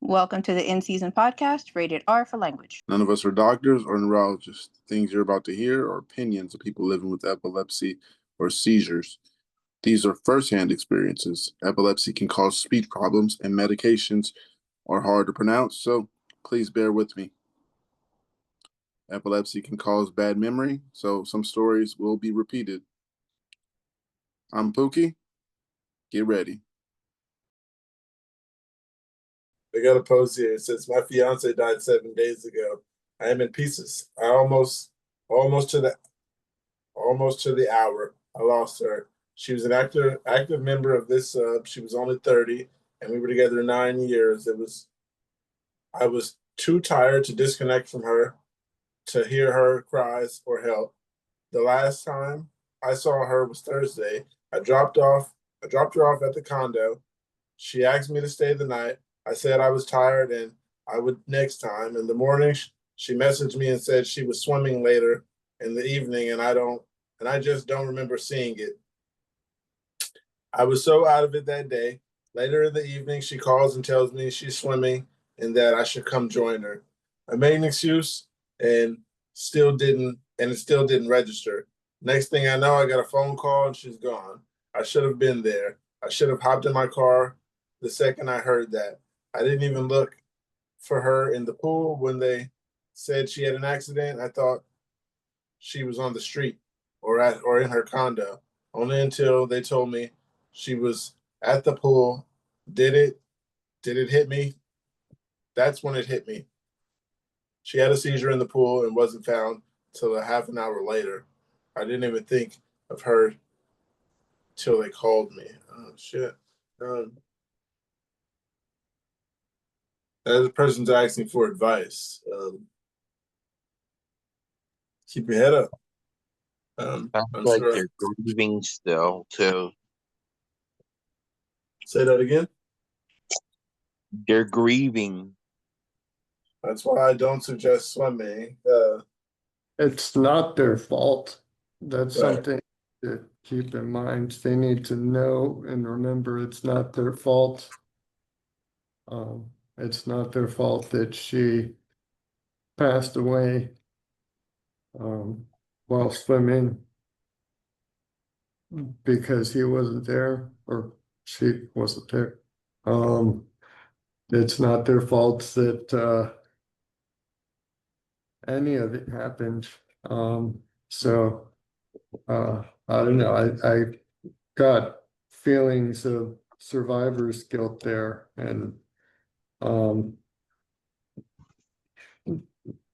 Welcome to the In Season podcast, rated R for language. None of us are doctors or neurologists. Things you're about to hear are opinions of people living with epilepsy or seizures. These are firsthand experiences. Epilepsy can cause speech problems, and medications are hard to pronounce, so please bear with me. Epilepsy can cause bad memory, so some stories will be repeated. I'm Pookie. Get ready. I got a post here. It says, my fiance died 7 days ago. I am in pieces. I almost to the hour. I lost her. She was an active member of this sub. She was only 30, and we were together 9 years. I was too tired to disconnect from her, to hear her cries or help. The last time I saw her was Thursday. I dropped her off at the condo. She asked me to stay the night. I said I was tired and I would next time. In the morning, she messaged me and said she was swimming later in the evening, and I just don't remember seeing it. I was so out of it that day. Later in the evening, she calls and tells me she's swimming and that I should come join her. I made an excuse and it still didn't register. Next thing I know, I got a phone call and she's gone. I should have been there. I should have hopped in my car the second I heard that. I didn't even look for her in the pool when they said she had an accident. I thought she was on the street or in her condo, only until they told me she was at the pool. Did it hit me? That's when it hit me. She had a seizure in the pool and wasn't found till a half an hour later. I didn't even think of her till they called me. Oh, shit. As a person's asking for advice, keep your head up. Sounds I'm like sure. they're grieving still, too. Say that again? They're grieving. That's why I don't suggest swimming. It's not their fault. That's Right. something to keep in mind. They need to know and remember it's not their fault. It's not their fault that she passed away while swimming because he wasn't there or she wasn't there. It's not their fault that any of it happened. So I don't know. I got feelings of survivor's guilt there, and you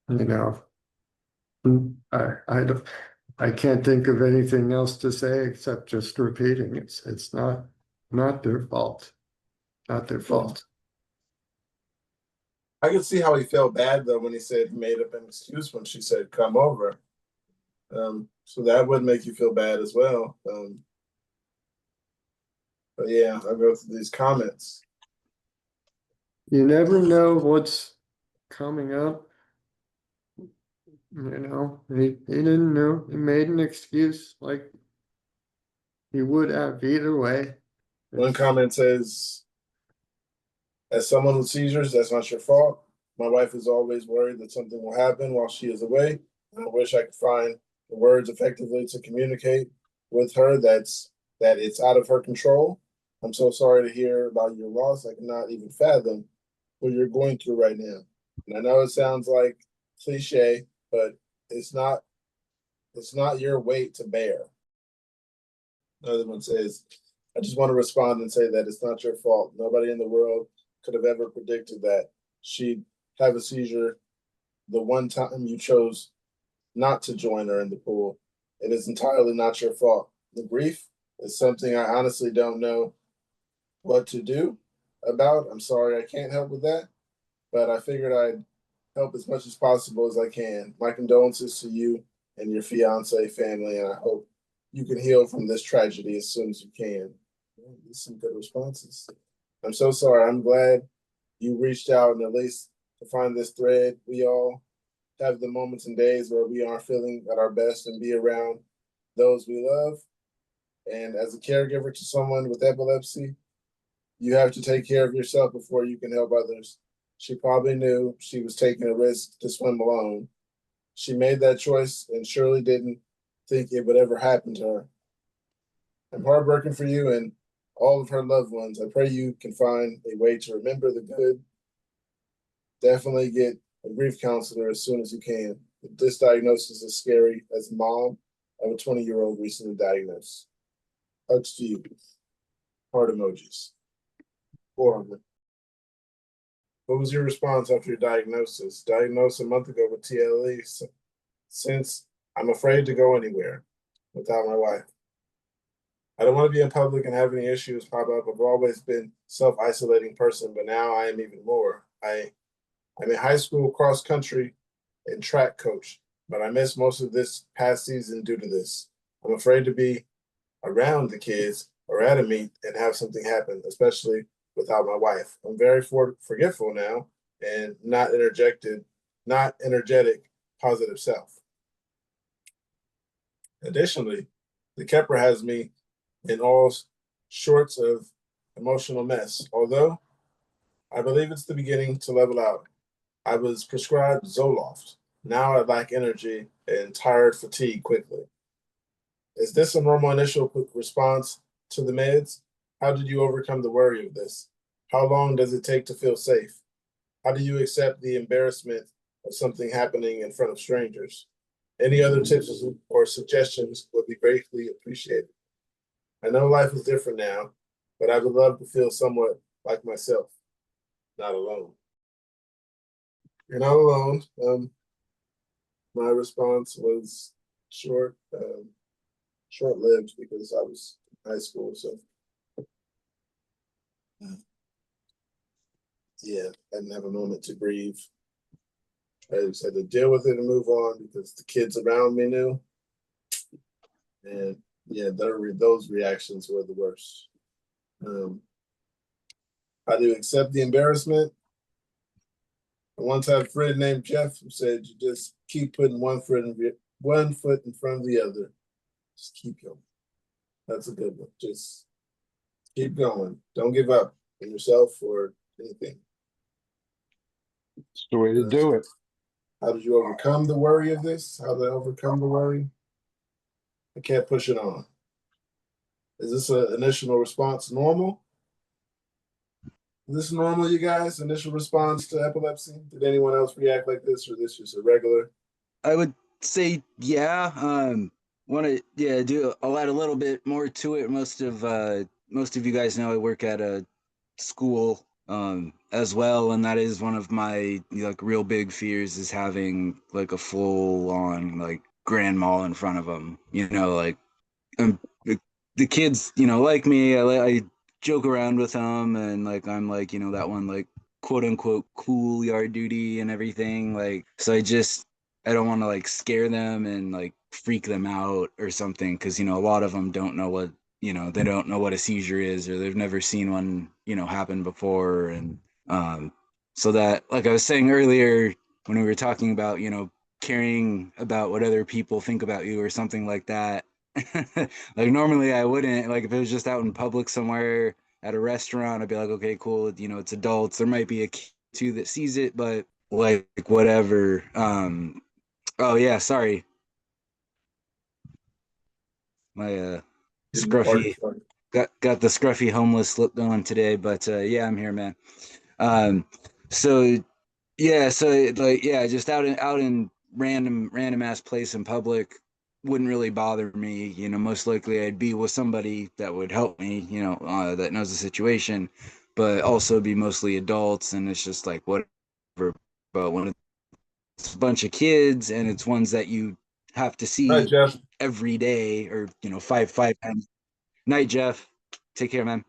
know, I can't think of anything else to say except just repeating it's not their fault. Not their fault. I could see how he felt bad though when he said he made up an excuse when she said come over. So that would make you feel bad as well. But yeah, I'll go through these comments. You never know what's coming up. You know, he didn't know. He made an excuse like he would have either way. One comment says, as someone with seizures, that's not your fault. My wife is always worried that something will happen while she is away. And I wish I could find the words effectively to communicate with her that it's out of her control. I'm so sorry to hear about your loss. I cannot even fathom what you're going through right now. And I know it sounds like cliche, but it's not your weight to bear. Another one says, I just want to respond and say that it's not your fault. Nobody in the world could have ever predicted that she'd have a seizure the one time you chose not to join her in the pool. It is entirely not your fault. The grief is something I honestly don't know what to do about. I'm sorry I can't help with that, but I figured I'd help as much as possible as I can. My condolences to you and your fiance family, and I hope you can heal from this tragedy as soon as you can. There's some good responses. I'm so sorry. I'm glad you reached out and at least to find this thread. We all have the moments and days where we aren't feeling at our best and be around those we love. And as a caregiver to someone with epilepsy, you have to take care of yourself before you can help others. She probably knew she was taking a risk to swim alone. She made that choice and surely didn't think it would ever happen to her. I'm heartbroken for you and all of her loved ones. I pray you can find a way to remember the good. Definitely get a grief counselor as soon as you can. This diagnosis is scary as a mom of a 20-year-old recently diagnosed. Hugs to you. Heart emojis. Horrible. What was your response after your diagnosis? Diagnosed a month ago with TLE. Since I'm afraid to go anywhere without my wife. I don't want to be in public and have any issues pop up. I've always been self-isolating person, but now I am even more. I'm a high school cross country and track coach, but I missed most of this past season due to this. I'm afraid to be around the kids or at a meet and have something happen, especially without my wife. I'm very forgetful now and not energetic, positive self. Additionally, the Kepler has me in all sorts of emotional mess. Although I believe it's the beginning to level out. I was prescribed Zoloft. Now I lack energy and tired fatigue quickly. Is this a normal initial response to the meds? How did you overcome the worry of this? How long does it take to feel safe? How do you accept the embarrassment of something happening in front of strangers? Any other tips or suggestions would be greatly appreciated. I know life is different now, but I would love to feel somewhat like myself, not alone. You're not alone. My response was short-lived because I was in high school. So, yeah, I didn't have a moment to grieve. I just had to deal with it and move on because the kids around me knew. And yeah, those reactions were the worst. How do you accept the embarrassment? I once had a friend named Jeff who said, "You just keep putting one foot in front of the other. Just keep going." That's a good one. Just keep going. Don't give up on yourself or anything. It's the way to do it. How did you overcome the worry of this? How did I overcome the worry? I can't push it on. Is this an initial response normal? Is this normal, you guys? Initial response to epilepsy? Did anyone else react like this, or this just a regular? I would say, yeah. Want to do. I'll add a little bit more to it. Most of you guys know I work at a school as well, and that is one of my like real big fears is having like a full on like grandma in front of them. You know, like the kids, like me. I joke around with them, and like I'm like that one like quote unquote cool yard duty and everything. Like so, I don't want to like scare them and like freak them out or something because a lot of them don't know what they don't know what a seizure is or they've never seen one happen before and so that like I was saying earlier when we were talking about caring about what other people think about you or something like that. Like normally I wouldn't, like if it was just out in public somewhere at a restaurant I'd be like, okay, cool, it's adults, there might be a kid too that sees it, but like whatever. Oh yeah, sorry. My scruffy got the scruffy homeless look going today, but yeah, I'm here, man. Um so yeah, so like yeah, just out in random ass place in public wouldn't really bother me. Most likely I'd be with somebody that would help me, that knows the situation, but also be mostly adults and it's just like whatever. But when it's a bunch of kids and it's ones that you have to Hi, see Jeff. every day or five times. Night, Jeff. Take care, man.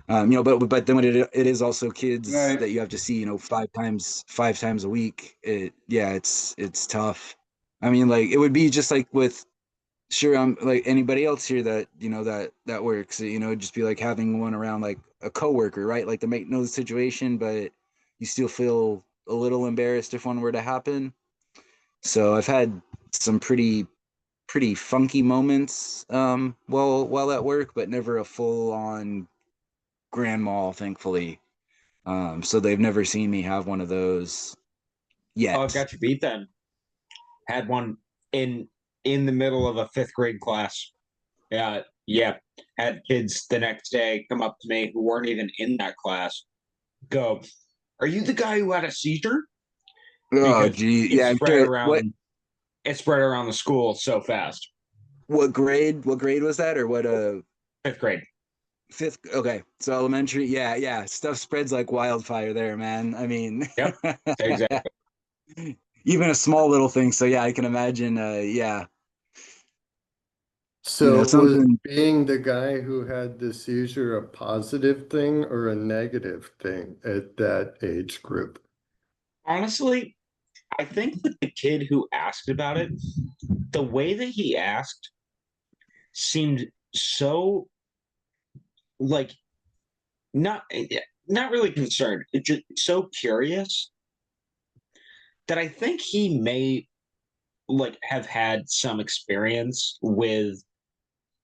But then when it is also kids that you have to see five times a week, it's tough. I mean, like it would be just like with sure I'm like anybody else here that that works, it'd just be like having one around like a coworker, right? Like they might know the situation but you still feel a little embarrassed if one were to happen. So I've had some pretty funky moments while at work, but never a full on grandma, thankfully. So they've never seen me have one of those yet. Oh, I've got you beat then. Had one in the middle of a fifth grade class. Yeah. Had kids the next day come up to me who weren't even in that class. Go, are you the guy who had a seizure? Oh, Because gee, it yeah, I'm spread sure. What around. It spread around the school so fast. what grade? What grade was that, or what? Fifth grade. Fifth. Okay, so elementary. Yeah, yeah. Stuff spreads like wildfire there, man. I mean, Yep. Exactly. even a small little thing. So yeah, I can imagine. Yeah, So was something. being the guy who had the seizure a positive thing or a negative thing at that age group? Honestly, I think that the kid who asked about it, the way that he asked seemed so like not not really concerned. It's just so curious that I think he may like have had some experience with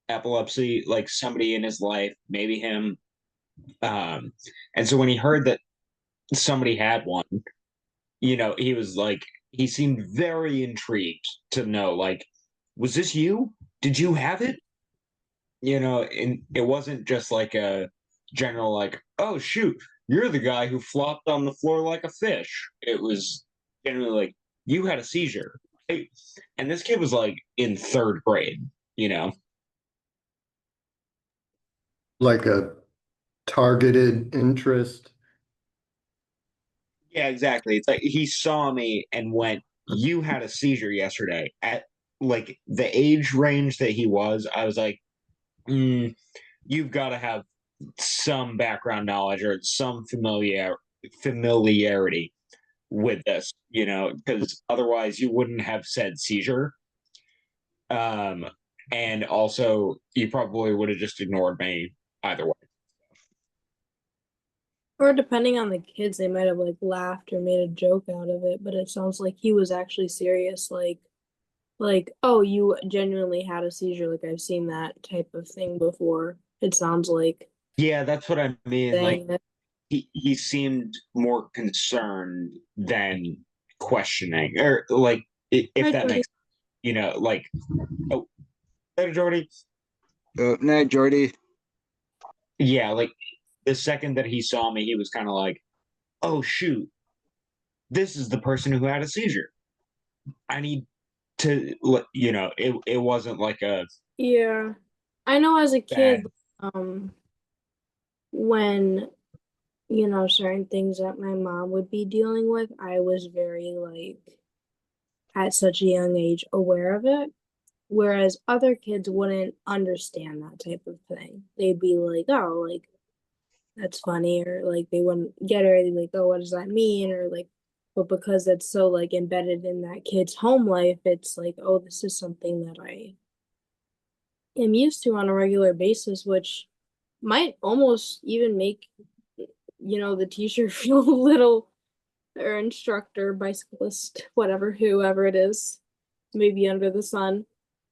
epilepsy, like somebody in his life, maybe him. And so when he heard that somebody had one, he was like, he seemed very intrigued to know, like, was this you? Did you have it? And it wasn't just like a general, like, oh, shoot, you're the guy who flopped on the floor like a fish. It was generally like, you had a seizure. Right? And this kid was like in third grade, you know? Like a targeted interest? Yeah, exactly. It's like he saw me and went, you had a seizure yesterday. At like the age range that he was, I was like, you've got to have some background knowledge or some familiarity with this, because otherwise you wouldn't have said seizure. Um, and also you probably would have just ignored me either way. Or depending on the kids, they might have like laughed or made a joke out of it, but it sounds like he was actually serious, like, oh, you genuinely had a seizure, like I've seen that type of thing before. It sounds like Yeah, that's what I mean. Like saying that. he seemed more concerned than questioning, or like if Hi, that Jordy. makes like, oh, later, Jordy. Nah, Jordy. Yeah, like the second that he saw me, he was kind of like, oh shoot, this is the person who had a seizure. I need to, it wasn't like a Yeah. I know as a bad. kid, when, certain things that my mom would be dealing with, I was very like at such a young age aware of it. Whereas other kids wouldn't understand that type of thing. They'd be like, oh, like that's funny, or like they wouldn't get it, or they'd be like, oh, what does that mean? Or like, but because that's so like embedded in that kid's home life, it's like, oh, this is something that I am used to on a regular basis, which might almost even make, the teacher feel a little, or instructor, bicyclist, whatever, whoever it is, maybe under the sun,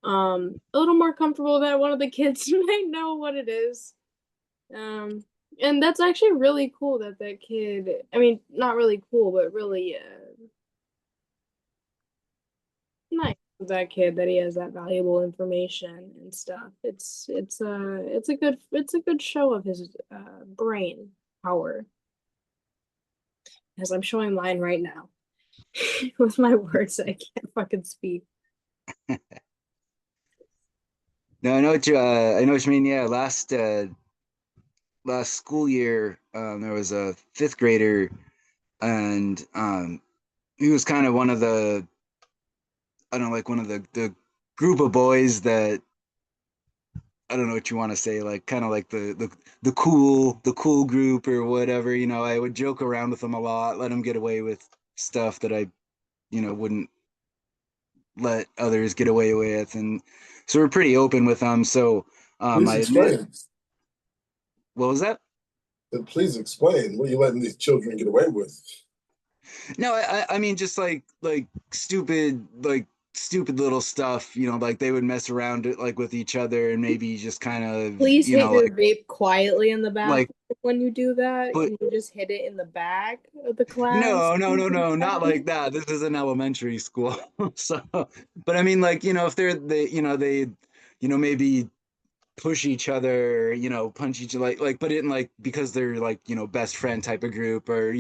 a little more comfortable that one of the kids might know what it is. And that's actually really cool that that kid, I mean, not really cool, but really nice of that kid that he has that valuable information and stuff. It's a good show of his brain power. As I'm showing mine right now. With my words, I can't fucking speak. No, I know what you mean. Yeah, last school year, there was a fifth grader, and he was kind of one of the, I don't know, like one of the group of boys that, I don't know what you want to say, like kind of like the cool group or whatever. I would joke around with him a lot, let him get away with stuff that I, wouldn't let others get away with, and so we're pretty open with them. So Please I admit, explain. what was that? Please explain. What are you letting these children get away with? No, I mean just like stupid, like stupid little stuff, like they would mess around it like with each other and maybe just kind of, Please hit your like vape quietly in the bathroom when you do that. put Can you just hit it in the back of the class? no, not like that. This is an elementary school. So, but I mean, like, if maybe push each other, punch each like put it in like because they're like, best friend type of group, or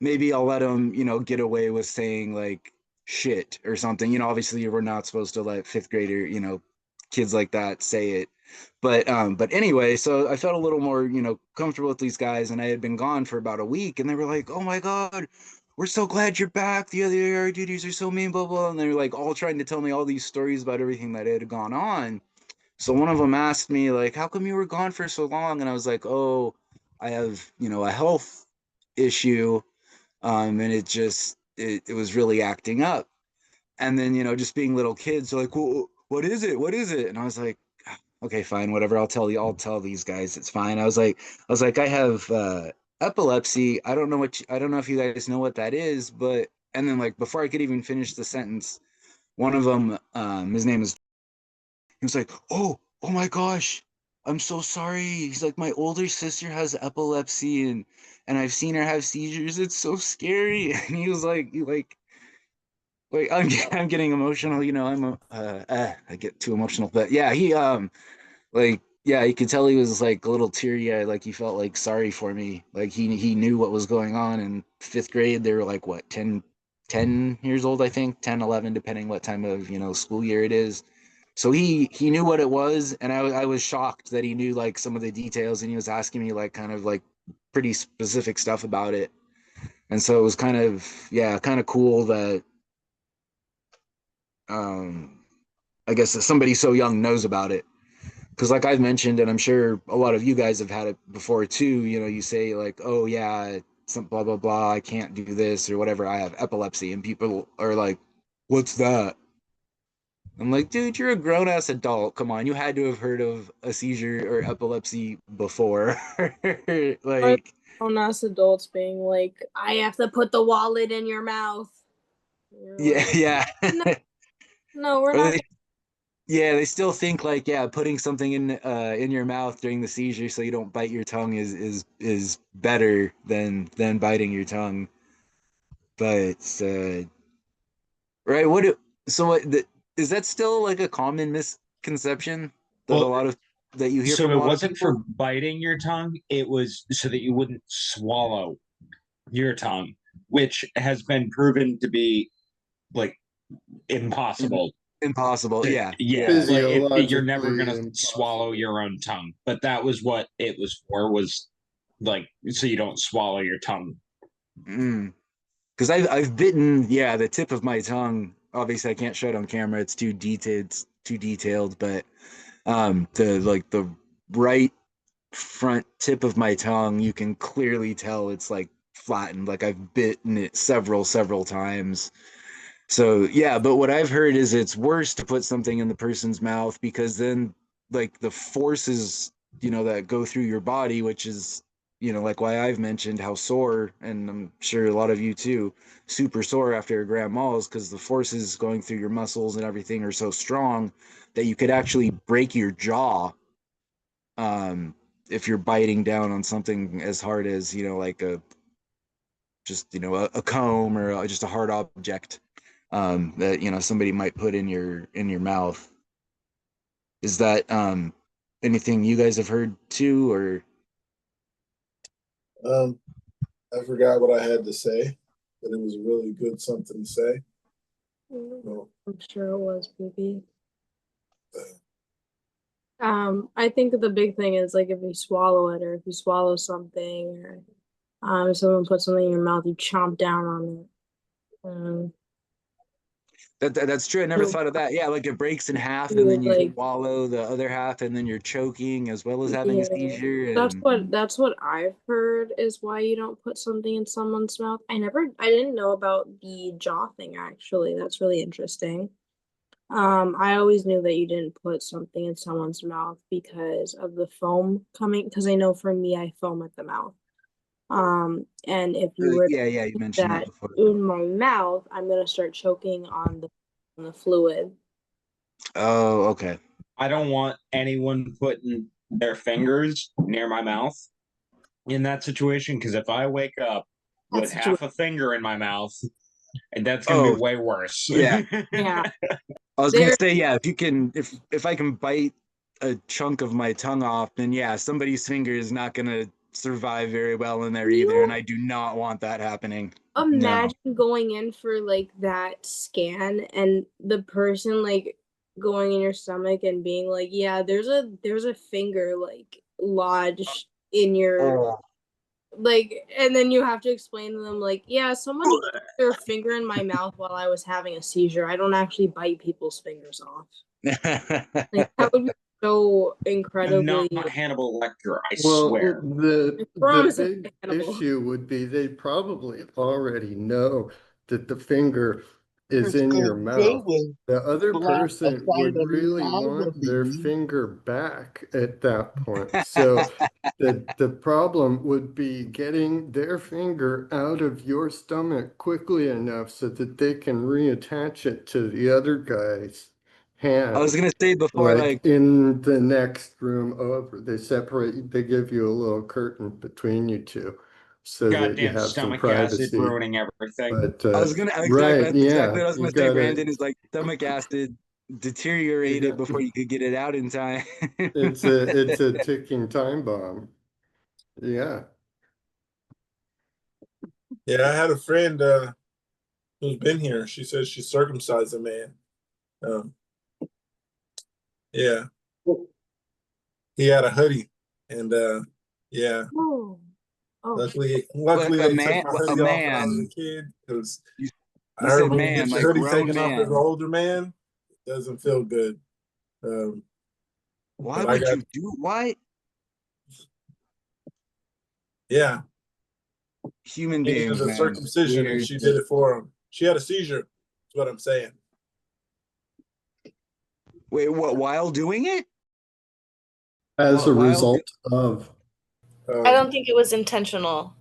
maybe I'll let them, get away with saying like shit or something. Obviously we're not supposed to let fifth grader, kids like that say it. But anyway, so I felt a little more, comfortable with these guys, and I had been gone for about a week, and they were like, "Oh my God, we're so glad you're back. The other AR duties are so mean, blah blah." And they were like all trying to tell me all these stories about everything that had gone on. So one of them asked me like, "How come you were gone for so long?" And I was like, "Oh, I have, a health issue, and it was really acting up." And then, just being little kids, they're like, "Well, what is it? What is it?" And I was like, "Okay, fine, whatever. I'll tell you. I'll tell these guys. It's fine." I was like, I have epilepsy. I don't know if you guys know what that is, but and then like before I could even finish the sentence, one of them, his name is he was like, oh my gosh, I'm so sorry. He's like, my older sister has epilepsy, and I've seen her have seizures. It's so scary. And he was like I'm getting emotional. I get too emotional, but yeah, he yeah, you could tell he was like a little teary eyed, like he felt like sorry for me. Like he knew what was going on in fifth grade. They were like what, 10 years old, I think, 10, 11, depending what time of, school year it is. So he knew what it was, and I was shocked that he knew like some of the details, and he was asking me like kind of like pretty specific stuff about it. And so it was kind of, yeah, kind of cool that um I guess that somebody so young knows about it. Because like I've mentioned, and I'm sure a lot of you guys have had it before too, you say like, oh yeah, some blah blah blah, I can't do this or whatever, I have epilepsy, and people are like, what's that? I'm like, dude, you're a grown ass adult. Come on, you had to have heard of a seizure or epilepsy before. Or Like, on us adults being like, I have to put the wallet in your mouth. You're yeah, like, yeah. no, no, we're Or not. they still think like, yeah, putting something in your mouth during the seizure so you don't bite your tongue is better than biting your tongue. But right, so is that still like a common misconception that a Well, lot of that you hear so from a it lot of wasn't for people? biting your tongue, it was so that you wouldn't swallow your tongue, which has been proven to be like Im- impossible. Impossible. Yeah, Yeah, yeah. like you're never Physiologically gonna swallow impossible. your own tongue. But that was what it was for, was like so you don't swallow your tongue. Mm. Because I've bitten, yeah, the tip of my tongue. Obviously, I can't show it on camera. It's too detailed. But the right front tip of my tongue, you can clearly tell it's like flattened. Like I've bitten it several times. So yeah, but what I've heard is it's worse to put something in the person's mouth because then like the forces, that go through your body, which is, like why I've mentioned how sore, and I'm sure a lot of you too, super sore after a grand mal is because the forces going through your muscles and everything are so strong that you could actually break your jaw um if you're biting down on something as hard as, like a comb or just a hard object that somebody might put in your mouth. Is that anything you guys have heard too, or I forgot what I had to say, but it was really good something to say. Well, I'm sure it was, baby. I think the big thing is like if you swallow it or if you swallow something or if someone puts something in your mouth, you chomp down on it. that's true? I never You thought of that. Yeah, like it breaks in half and then would you like, swallow the other half and then you're choking as well as having a yeah, seizure. that's And what I've heard is why you don't put something in someone's mouth. I didn't know about the jaw thing actually. That's really interesting. I always knew that you didn't put something in someone's mouth because of the foam coming, because I know for me, I foam at the mouth. And if you were to yeah, you put mentioned that that before. in my mouth, I'm gonna start choking on the the fluid. Oh, okay. I don't want anyone putting their fingers near my mouth in that situation, because if I wake up with half a finger in my mouth, and that's gonna be way worse. Yeah. Yeah. I was gonna say, yeah, if I can bite a chunk of my tongue off, then yeah, somebody's finger is not gonna survive very well in there either, and I do not want that happening. Imagine going in for like that scan and the person like going in your stomach and being like, yeah, there's a finger like lodged in your like, and then you have to explain to them like, yeah, someone put their finger in my mouth while I was having a seizure. I don't actually bite people's fingers off. Like that would be so incredibly. I'm not Hannibal Lecter, I Well, swear. the promise big it's Hannibal. issue would be they probably already know that the finger is in your mouth. The other person would really want their finger back at that point. So the problem would be getting their finger out of your stomach quickly enough so that they can reattach it to the other guy's hand. I was gonna say before, like in the next room over, they separate, they give you a little curtain between you two so that you Goddamn have some stomach acid privacy. ruining everything. But I was gonna right, that's yeah, exactly what I was you gonna say. gotta, Brandon is like stomach acid deteriorated before you could get it out in time. it's a ticking time bomb. Yeah. Yeah, I had a friend who's been here. She says she circumcised a man. Yeah. He had a hoodie, and yeah. Oh. Luckily a they man, took my a hoodie off when I was man. a kid, because I You heard said when you man, get your like hoodie grown taken off as an man. older man, it doesn't feel good. Why but I would got- you do? Why Yeah, human he needed beings, a man? circumcision, and Weird. she did it for him. She had a seizure. That's what I'm saying. Wait, what? While doing it? As a While result of. I don't think it was intentional.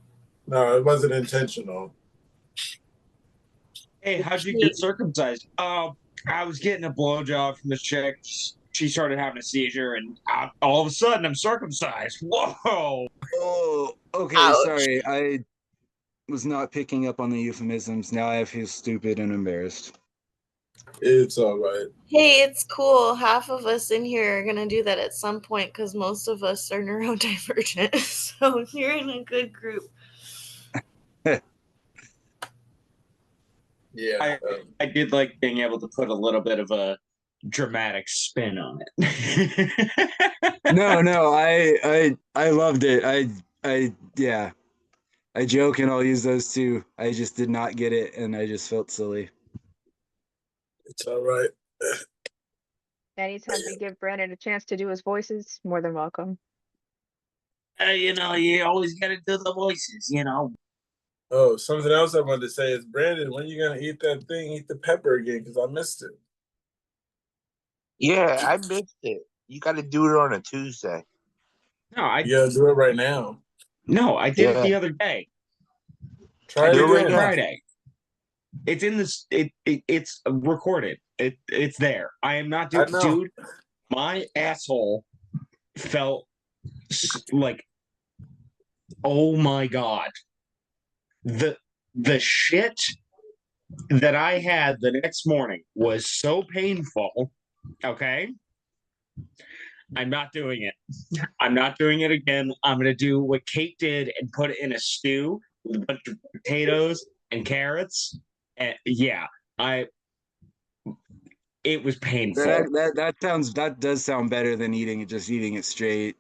No, it wasn't intentional. Hey, how'd you get circumcised? Oh, I was getting a blowjob from this chick. She started having a seizure, and all of a sudden, I'm circumcised. Whoa! Oh, okay. Ouch. Sorry, I was not picking up on the euphemisms. Now I feel stupid and embarrassed. It's all right. Hey, it's cool. Half of us in here are gonna do that at some point because most of us are neurodivergent. So you're in a good group. Yeah. I did like being able to put a little bit of a dramatic spin on it. No, I loved it. Yeah. I joke and I'll use those too. I just did not get it and I just felt silly. It's all right. Anytime you give Brandon a chance to do his voices, more than welcome. You always got to do the voices, Oh, something else I wanted to say is, Brandon, when you gonna eat that thing? Eat the pepper again, because I missed it. Yeah, I missed it. You got to do it on a Tuesday. No, You gotta do it right now. No, I did it the other day. Try it Do it right again. now. Friday. It's in this. It's recorded. It's there. I am not doing, dude. My asshole felt like, oh my god, the shit that I had the next morning was so painful. Okay. I'm not doing it. I'm not doing it again. I'm going to do what Kate did and put it in a stew with a bunch of potatoes and carrots. And yeah, it was painful. That does sound better than eating it straight.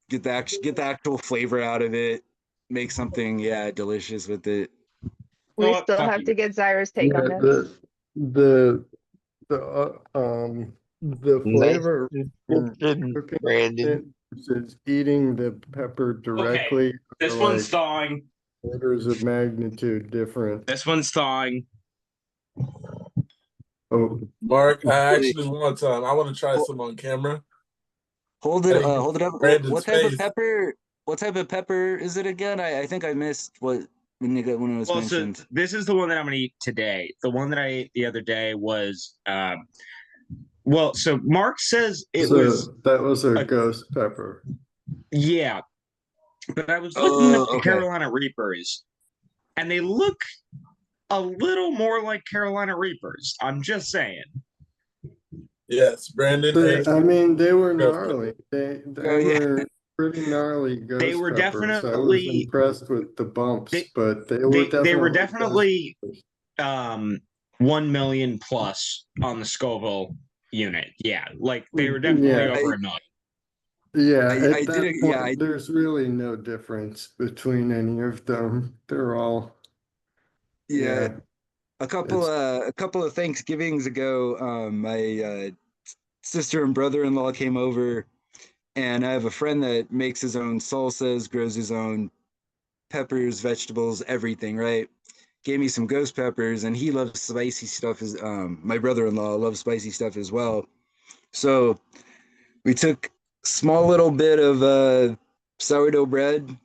Get the actual flavor out of it. Make something delicious with it. We still have to get Zyra's take on this. The flavor in cooking Brandon. is eating the pepper directly. This one's thawing. Orders of magnitude different. This one's thawing. Oh, Mark, I actually want some. I want to try some on camera. Hold it up. Brandon's What type face. of pepper? What type of pepper is it again? I think I missed what. when it was Well, mentioned. so this is the one that I'm gonna eat today. The one that I ate the other day was well, so Mark says it was that was a ghost pepper. yeah, but I was looking at the Okay. Carolina Reapers, and they look a little more like Carolina Reapers. I'm just saying. Yes, Brandon. I mean, they were Ghost gnarly. They Oh, yeah. were pretty gnarly ghost They were peppers. I was definitely impressed with the bumps, they but they were definitely ghost peppers. 1 million plus on the Scoville unit. Yeah, like they were definitely Yeah. over a million. Yeah, I at did that it. point, Yeah, there's really no difference between any of them. They're all, yeah. yeah, A couple of Thanksgivings ago, my sister and brother-in-law came over, and I have a friend that makes his own salsas, grows his own peppers, vegetables, everything, right? Gave me some ghost peppers, and he loves spicy stuff. As my brother-in-law loves spicy stuff as well. So we took small little bit of sourdough bread,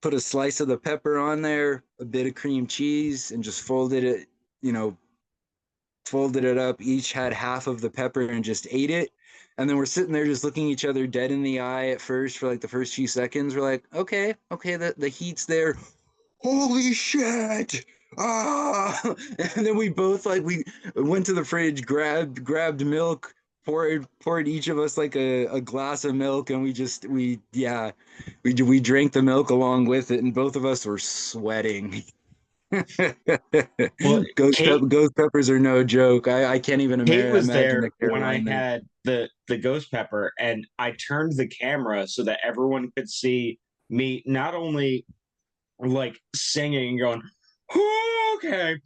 put a slice of the pepper on there, a bit of cream cheese, and just folded it, folded it up. Each had half of the pepper and just ate it. And then we're sitting there just looking each other dead in the eye at first for like the first few seconds. We're like, okay, the heat's there. Holy shit! Ah! And then we both we went to the fridge, grabbed milk, poured each of us like a glass of milk, and we drank the milk along with it, and both of us were sweating. Well, Ghost peppers are no joke. I can't even Kate was imagine the there when I Carolina. had the ghost pepper, and I turned the camera so that everyone could see me not only like singing and going, okay,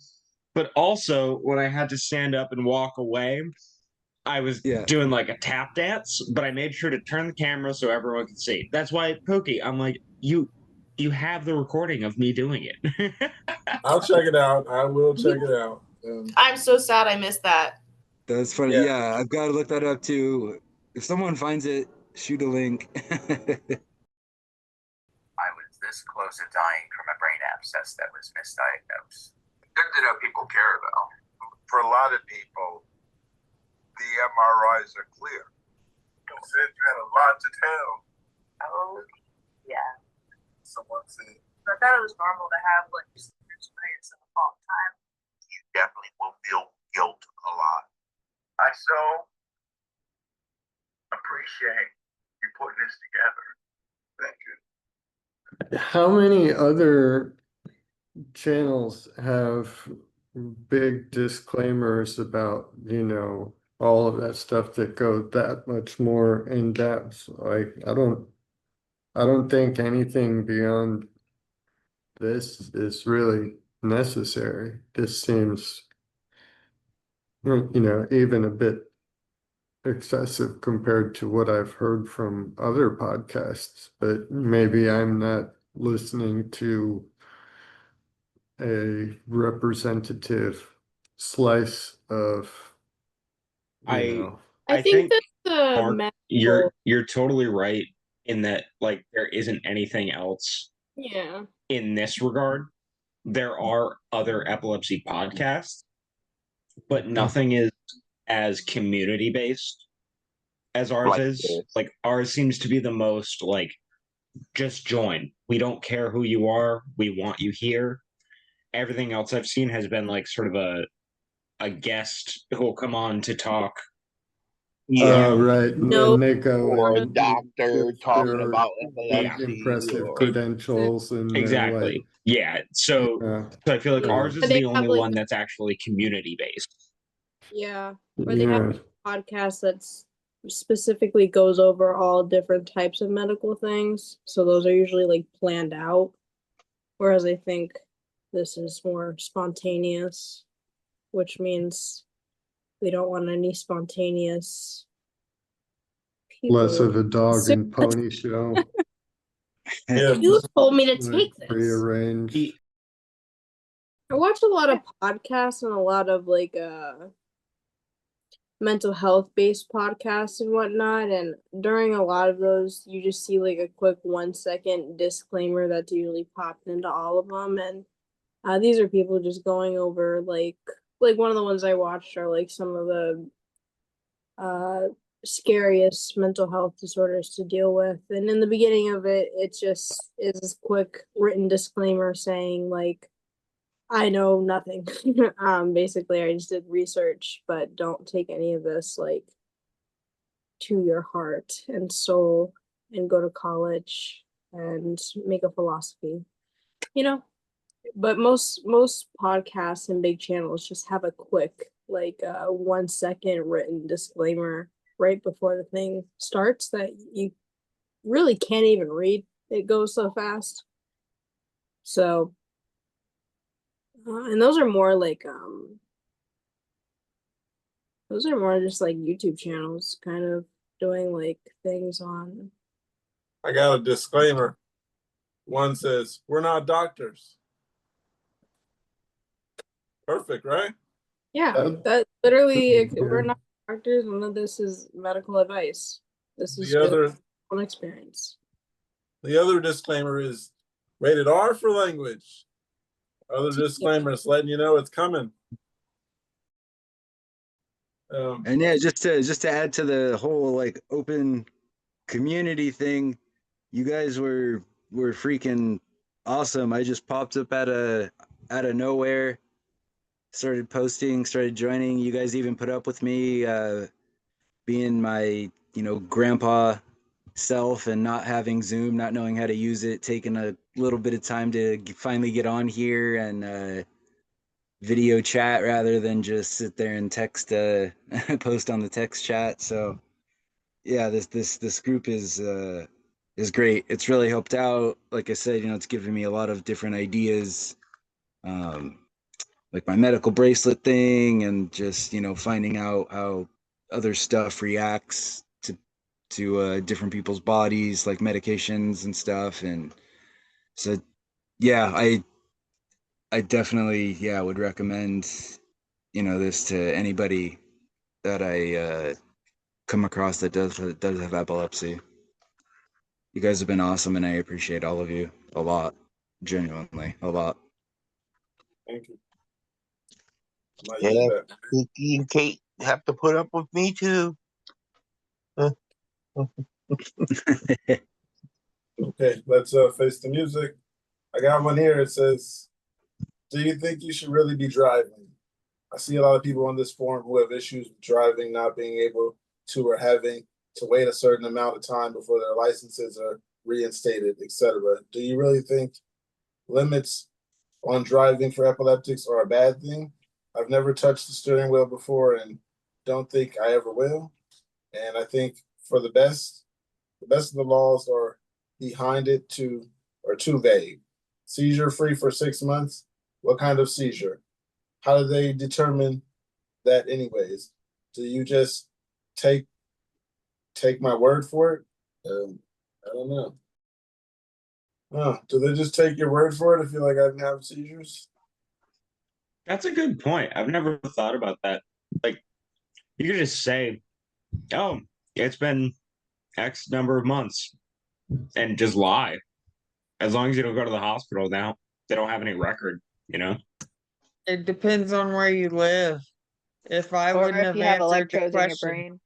but also when I had to stand up and walk away, I was Yeah. doing like a tap dance, but I made sure to turn the camera so everyone could see. That's why, Pokey, I'm like, you have the recording of me doing it. I'll check it out. I will check it out. I'm so sad I missed that. That's funny. Yeah. Yeah, I've got to look that up too. If someone finds it, shoot a link. I was this close to dying from a brain abscess that was misdiagnosed. Good to know people care, though. For a lot of people, the MRIs are clear. You said you had a lot to tell. Oh, yeah. Someone said. I thought it was normal to have like experience in the fall time. You definitely will feel guilt a lot. I so appreciate you putting this together. Thank you. How many other channels have big disclaimers about, all of that stuff that go that much more in depth? Like, I don't think anything beyond this is really necessary. This seems, even a bit excessive compared to what I've heard from other podcasts, but maybe I'm not listening to a representative slice of, I I think think, that the Mark, you're totally right in that like there isn't anything else yeah. in this regard. There are other epilepsy podcasts, but nothing is as community based as ours Like is. this. Like ours seems to be the most like just join. We don't care who you are. We want you here. Everything else I've seen has been like sort of a guest who will come on to talk. right. No. And they go Or a and doctor give talking their about big epilepsy. impressive Or credentials, and they're Exactly. like, Yeah. So I feel like Yeah. ours is They the only have, like, one that's actually community based. Yeah. Or they have a podcast that's specifically goes over all different types of medical things. So those are usually like planned out. Whereas I think this is more spontaneous, which means we don't want any spontaneous people. less of a dog and pony show. Yeah. You told me to like take this. prearranged. I watch a lot of podcasts and a lot of like mental health based podcasts and whatnot, and during a lot of those you just see like a quick 1 second disclaimer that's usually popped into all of them, and these are people just going over like one of the ones I watched are like some of the scariest mental health disorders to deal with, and in the beginning of it just is this quick written disclaimer saying like, I know nothing. Basically, I just did research, but don't take any of this like to your heart and soul and go to college and make a philosophy, you know? But most podcasts and big channels just have a quick, like 1 second written disclaimer right before the thing starts that you really can't even read. It goes so fast. So and those are more just like YouTube channels kind of doing like things on. I got a disclaimer. One says, we're not doctors. Perfect, right? Yeah, that literally, we're not doctors. None of this is medical advice. This is just own experience. The other disclaimer is rated R for language. Other disclaimers letting you know it's coming. And yeah, just to add to the whole like open community thing, you guys were freaking awesome. I just popped up out of nowhere, started posting, started joining. You guys even put up with me being my grandpa self and not having Zoom, not knowing how to use it, taking a little bit of time to finally get on here and video chat rather than just sit there and text post on the text chat. So yeah, this group is great. It's really helped out. Like I said, it's given me a lot of different ideas, like my medical bracelet thing, and just finding out how other stuff reacts to different people's bodies, like medications and stuff. And so yeah, I definitely would recommend this to anybody that I come across that does have epilepsy. You guys have been awesome, and I appreciate all of you a lot, genuinely a lot. Thank you. Yeah, Vicky and Kate have to put up with me too. Okay, let's face the music. I got one here. It says, do you think you should really be driving? I see a lot of people on this forum who have issues with driving, not being able to or having to wait a certain amount of time before their licenses are reinstated, etc. Do you really think limits on driving for epileptics are a bad thing? I've never touched the steering wheel before and don't think I ever will. And I think for the best of the laws are behind it are too vague. Seizure free for 6 months? What kind of seizure? How do they determine that anyways? Do you just take my word for it? I don't know. Do they just take your word for it if you're like, I didn't have seizures? That's a good point. I've never thought about that. Like, you could just say, oh, it's been X number of months and just lie. As long as you don't go to the hospital now, they don't have any record, It depends on where you live. If I Or wouldn't if have you have answered the electrodes in your question, brain.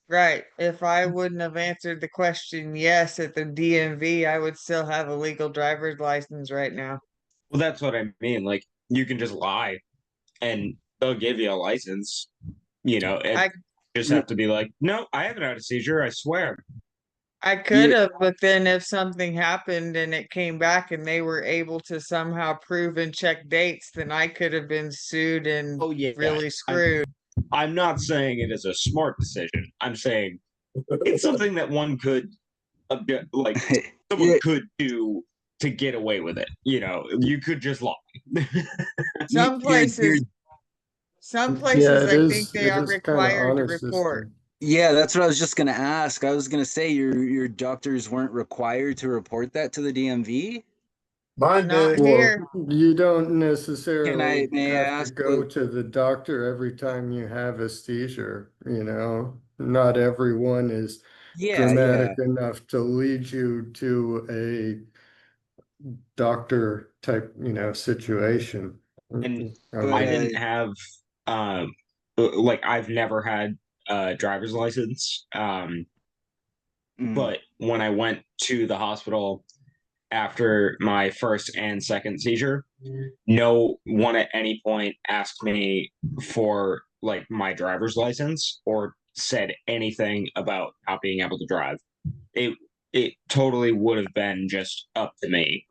right, if I wouldn't have answered the question yes at the DMV, I would still have a legal driver's license right now. Well, that's what I mean. Like, you can just lie and they'll give you a license, and just have to be like, no, I haven't had a seizure, I swear. I could have, but then if something happened and it came back and they were able to somehow prove and check dates, then I could have been sued and really screwed. I'm not saying it is a smart decision. I'm saying it's something that one could, someone could do to get away with it. You could just lie. Some places, I think they are required to report. System. Yeah, that's what I was just gonna ask. I was gonna say your doctors weren't required to report that to the DMV. Mine Not did. here. You don't Can necessarily may I have to ask? go to the doctor every time you have a seizure, Not everyone is Yeah, dramatic yeah. enough to lead you to a doctor type, situation. And But I didn't have like I've never had a driver's license. But when I went to the hospital after my first and second seizure, no one at any point asked me for like my driver's license or said anything about not being able to drive. It it totally would have been just up to me.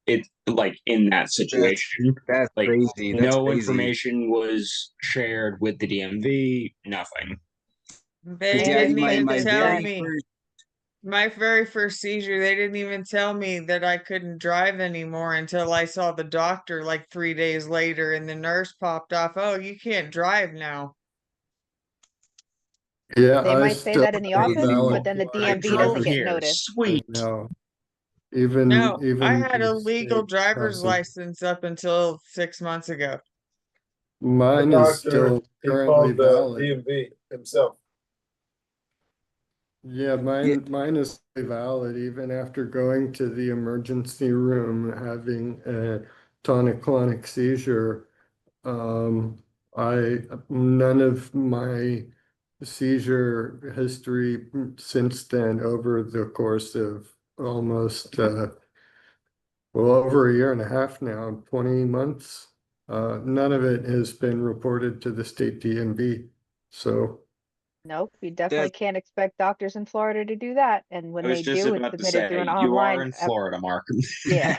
It like in that situation, that's like crazy. That's no crazy. information was shared with the DMV, nothing. They Yeah, didn't my even tell very me. first. My very first seizure, they didn't even tell me that I couldn't drive anymore until I saw the doctor like 3 days later, and the nurse popped off, "Oh, you can't drive now." Yeah, They I might say still that in the have a office, but valid then the I DMV license. drove doesn't get here. noticed. I Sweet. know. Even No, I even had a the legal state driver's doesn't. license up until 6 months ago. My Mine is doctor, still he currently called the valid. DMV himself. Yeah, Yeah, mine is valid even after going to the emergency room having a tonic-clonic seizure. Um, none of my seizure history since then over the course of almost well over a year and a half now, 20 months. None of it has been reported to the state DMV. So Nope, you definitely that can't expect doctors in Florida to do that. And I when was they just do, it's about to submitted through say an you are online in Florida, Mark. yeah,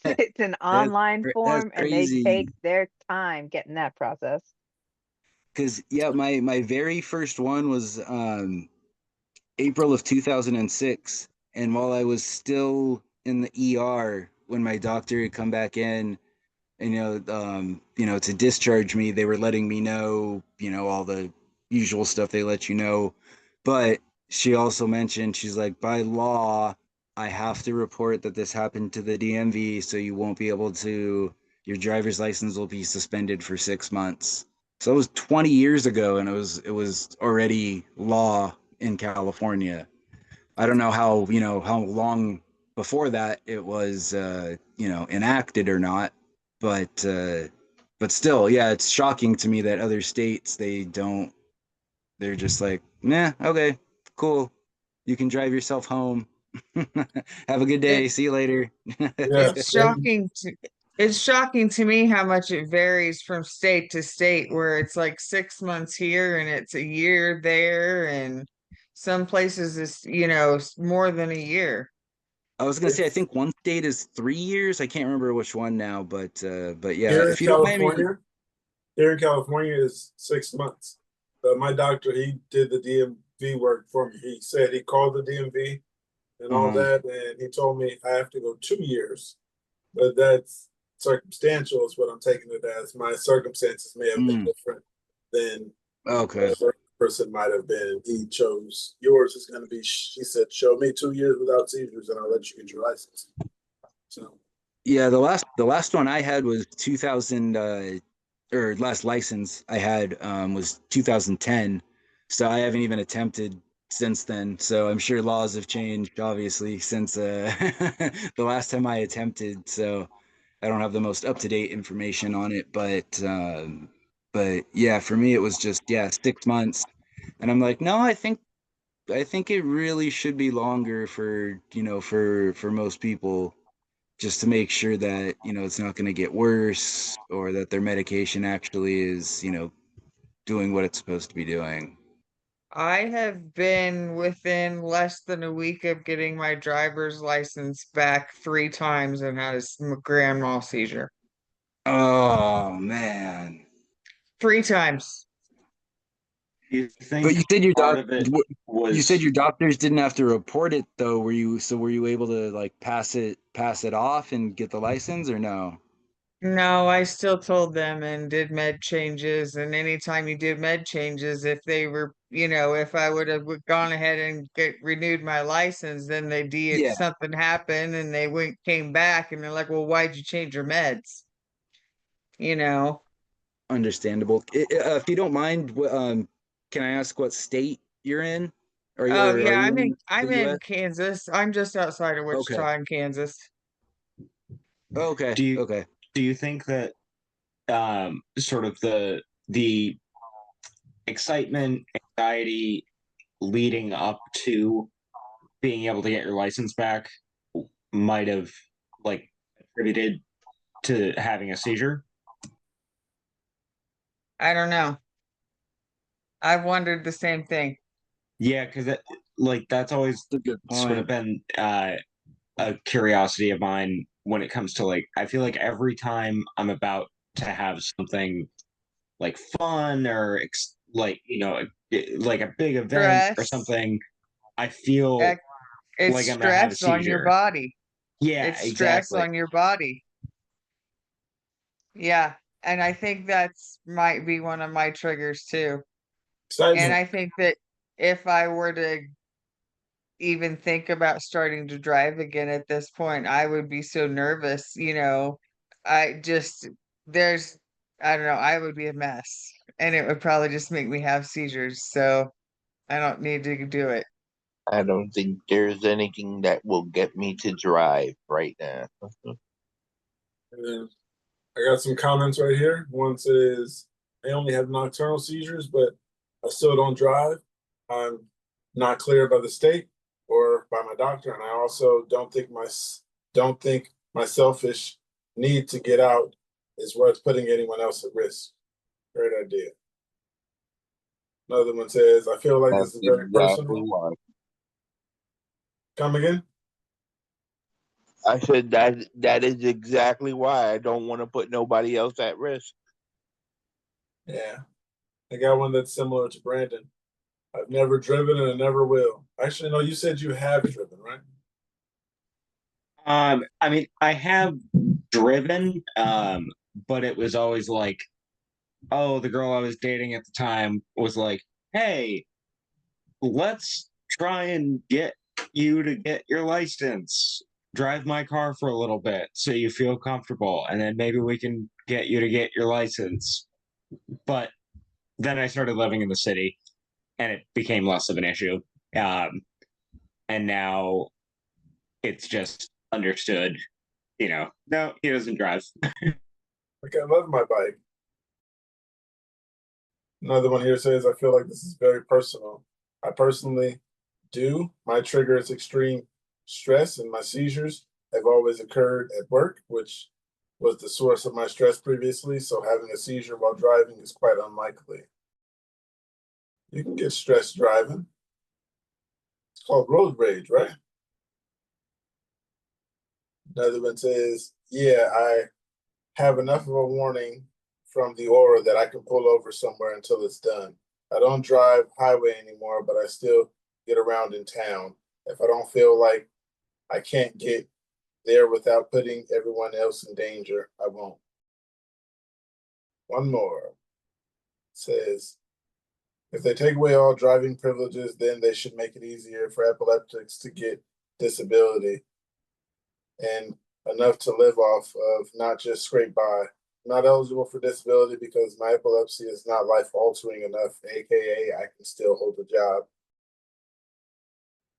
it's an that's online that's form and they take crazy. their time getting that process. Because yeah, my very first one was April of 2006, and while I was still in the ER when my doctor had come back in, and to discharge me, they were letting me know, all the usual stuff they let you know. But she also mentioned, she's like, by law, I have to report that this happened to the DMV, so you won't be able to, your driver's license will be suspended for 6 months. So it was 20 years ago, and it was already law in California. I don't know how long before that it was enacted or not, but still, yeah, it's shocking to me that other states they're just like, nah, okay, cool. You can drive yourself home. Have a good It day. See you later. Yeah. it's shocking to it's shocking to me how much it varies from state to state, where it's like 6 months here and it's a year there, and some places is, more than a year. I was gonna say I It's think one state is 3 years. I can't remember which one now, but yeah, here in if you don't mind me. California. Here in California is 6 months. But my doctor, he did the DMV work for me. He said he called the DMV and all Uh-huh. that, and he told me I have to go 2 years. But that's circumstantial, is what I'm taking it as. My circumstances may have been Mm, different than okay. the person might have been. He chose yours is going to be. He said, "Show me 2 years without seizures, and I'll let you get your license." So Yeah, the last one I had was 2000 or last license I had was 2010. So I haven't even attempted since then. So I'm sure laws have changed obviously since the last time I attempted. So I don't have the most up-to-date information on it, but yeah, for me it was just, yeah, 6 months. And I'm like, no, I think it really should be longer for most people, just to make sure that it's not going to get worse, or that their medication actually is doing what it's supposed to be doing. I have been within less than a week of getting my driver's license back 3 times and had a grand mal seizure. Oh man. 3 times. You But think part of it you said was your doctors didn't have to report it though. Were you able to like pass it off and get the license, or no? No, I still told them and did med changes. And anytime you did med changes, if they were, if I would have gone ahead and get renewed my license, then Yeah, something happened and they came back and they're like, well, why'd you change your meds? You know. understandable. If you don't mind, can I ask what state you're in? Oh Are yeah, you I'm in in I'm the in US? Kansas. I'm just outside of Okay. Wichita in Kansas. Okay. Do you Okay. do you think that sort of the excitement, anxiety leading up to being able to get your license back might have like attributed to having a seizure? I don't know. I've wondered the same thing. Yeah, because that's always That's a good sort of point. been a curiosity of mine when it comes to I feel like every time I'm about to have something like fun or like a big event or Stress. something, I feel ec- It's like I'm gonna have a stress on your seizure. body. Yeah, It's stress exactly. on your body. Yeah. And I think that's might be one of my triggers too. And Excitement. I think that if I were to even think about starting to drive again at this point, I would be so nervous, I just there's I don't know, I would be a mess and it would probably just make me have seizures. So I don't need to do it. I don't think there's anything that will get me to drive right now. And I got some comments right here. One says, I only have nocturnal seizures, but I still don't drive. I'm not cleared by the state or by my doctor, and I also don't think my selfish need to get out is worth putting anyone else at risk. Great idea. Another one says, I feel like That's this is very exactly personal. why. Come again? I said that is exactly why I don't want to put nobody else at risk. Yeah. I got one that's similar to Brandon. I've never driven and I never will. Actually, no, you said you have driven, right? I mean, I have driven, but it was always like, oh, the girl I was dating at the time was like, hey, let's try and get you to get your license. Drive my car for a little bit so you feel comfortable, and then maybe we can get you to get your license. But then I started living in the city, and it became less of an issue. Um, and now it's just understood, no, he doesn't drive. Like, I love my bike. Another one here says, I feel like this is very personal. I personally do. My trigger is extreme stress, and my seizures have always occurred at work, which was the source of my stress previously. So having a seizure while driving is quite unlikely. You can get stressed driving. It's called road rage, right? Another one says, yeah, I have enough of a warning from the aura that I can pull over somewhere until it's done. I don't drive highway anymore, but I still get around in town. If I don't feel like I can't get there without putting everyone else in danger, I won't. One more says, if they take away all driving privileges, then they should make it easier for epileptics to get disability and enough to live off of, not just scrape by. I'm not eligible for disability because my epilepsy is not life altering enough, aka I can still hold a job.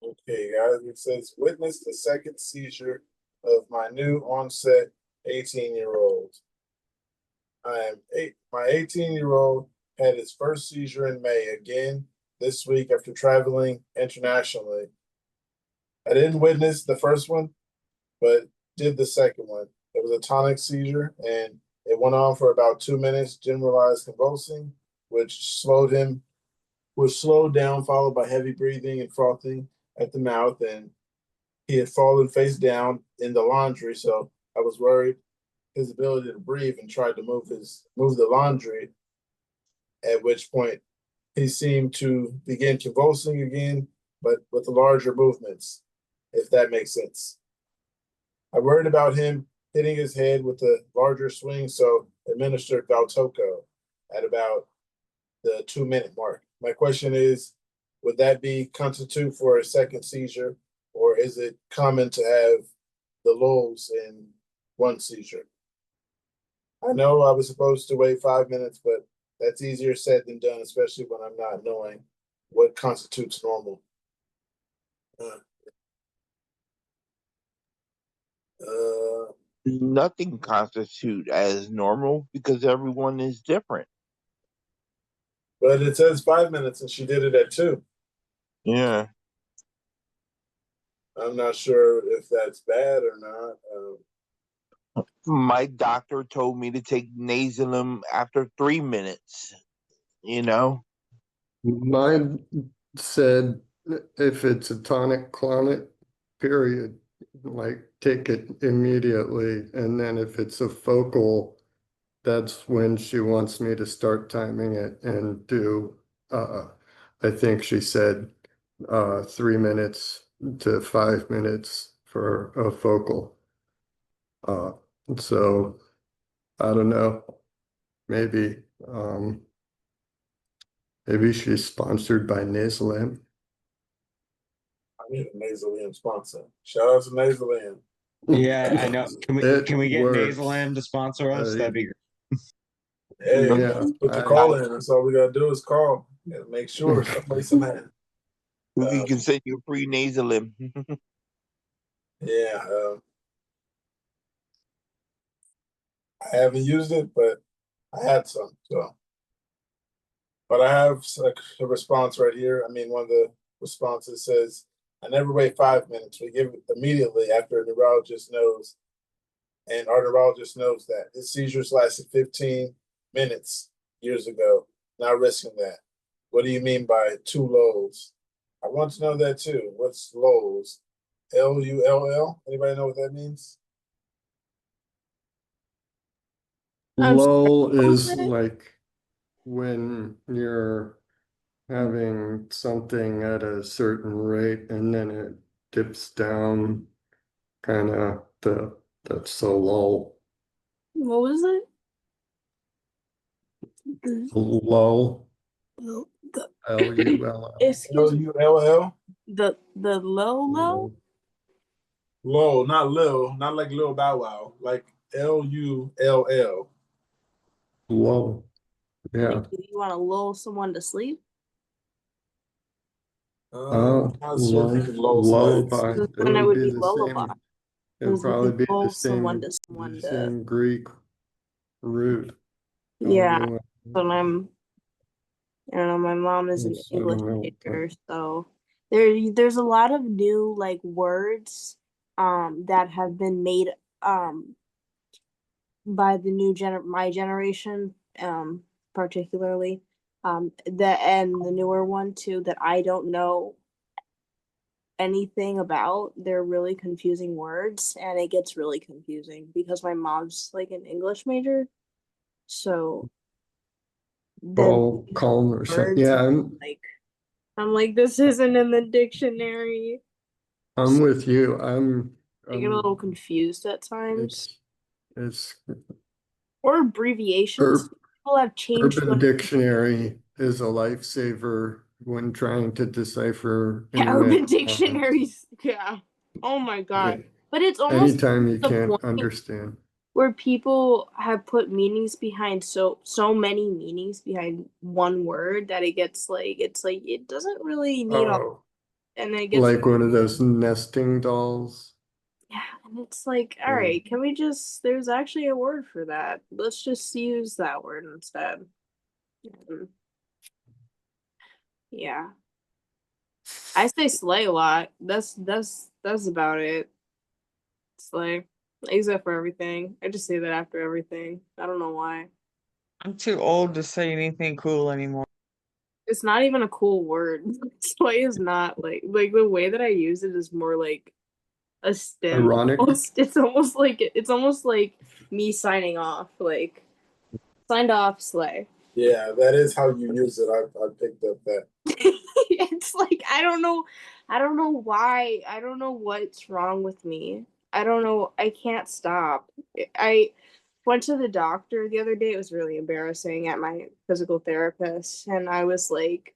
Okay, guys, it says witness the second seizure of my new onset 18-year-old. My 18-year-old had his first seizure in May again this week after traveling internationally. I didn't witness the first one, but did the second one. It was a tonic seizure, and it went on for about 2 minutes, generalized convulsing, which slowed down, followed by heavy breathing and frothing at the mouth. And he had fallen face down in the laundry, so I was worried his ability to breathe and tried to move the laundry, at which point he seemed to begin convulsing again, but with larger movements, if that makes sense. I worried about him hitting his head with a larger swing, so administered Valtoco at about the 2-minute mark. My question is, would that be constitute for a second seizure, or is it common to have the lulls in one seizure? I know I was supposed to wait 5 minutes, but that's easier said than done, especially when I'm not knowing what constitutes normal. Nothing constitute as normal because everyone is different. But it says 5 minutes, and she did it at 2. Yeah. I'm not sure if that's bad or not. My doctor told me to take Nasalem after 3 minutes. You know. Mine said if it's a tonic-clonic period, like take it immediately, and then if it's a focal, that's when she wants me to start timing it and do, I think she said 3 minutes to 5 minutes for a focal. So I don't know, maybe maybe she's sponsored by Nasalem. I need a Nasalem sponsor. Shout out to Nasalem. Yeah, I know. Can we get works. Nasalem to sponsor us? That'd be great. Hey, Yeah, put your call in. That's all we gotta do is call and make sure somebody's a man. We can send you a free Nasalem. Yeah. I haven't used it, but I had some. So, but I have a response right here. I mean, one of the responses says, "I never wait 5 minutes. We give it immediately after a neurologist knows, and our neurologist knows that his seizures lasted 15 minutes years ago. Not risking that. What do you mean by 2 lows? I want to know that too. What's lows? Lull? Anybody know what that means? Lull is like when you're having something at a certain rate and then it dips down, kind of that's a lull. What was it? Lull. The Lull. excuse me. Lull? The low. Low, not Lil, not like Lil Bow Wow, like Lull. Lull. Yeah. Like if you want to lull someone to sleep. Lullaby. It Then it would would be be the lullaby. same. It would probably be the lull someone same, to someone the to. same Greek root. Yeah. But I don't know, my mom is an English teacher, so there's a lot of new like words that have been made by the my generation particularly and the newer one too that I don't know anything about. They're really confusing words, and it gets really confusing because my mom's like an English major, so Calm or something. Yeah, I'm like, this isn't in the dictionary. I'm with you. I get a little confused at times. It's or abbreviations. People have changed. Urban Dictionary is a lifesaver when trying to decipher Urban Dictionaries. Yeah. Oh my god. Yeah. But it's almost anytime you can't understand. Where people have put meanings behind so many meanings behind one word that it gets like it doesn't really need all, and it gets like one of those nesting dolls. Yeah, and it's like, all right, can we just there's actually a word for that. Let's just use that word instead. Yeah. I say slay a lot. That's about it. Slay. I use that for everything. I just say that after everything. I don't know why. I'm too old to say anything cool anymore. It's not even a cool word. Slay is not like the way that I use it is more like a stem. Ironic. It's almost like me signing off. Like signed off, slay. Yeah, that is how you use it. I picked up that. It's like I don't know why. I don't know what's wrong with me. I don't know. I can't stop. I went to the doctor the other day. It was really embarrassing at my physical therapist. And I was like,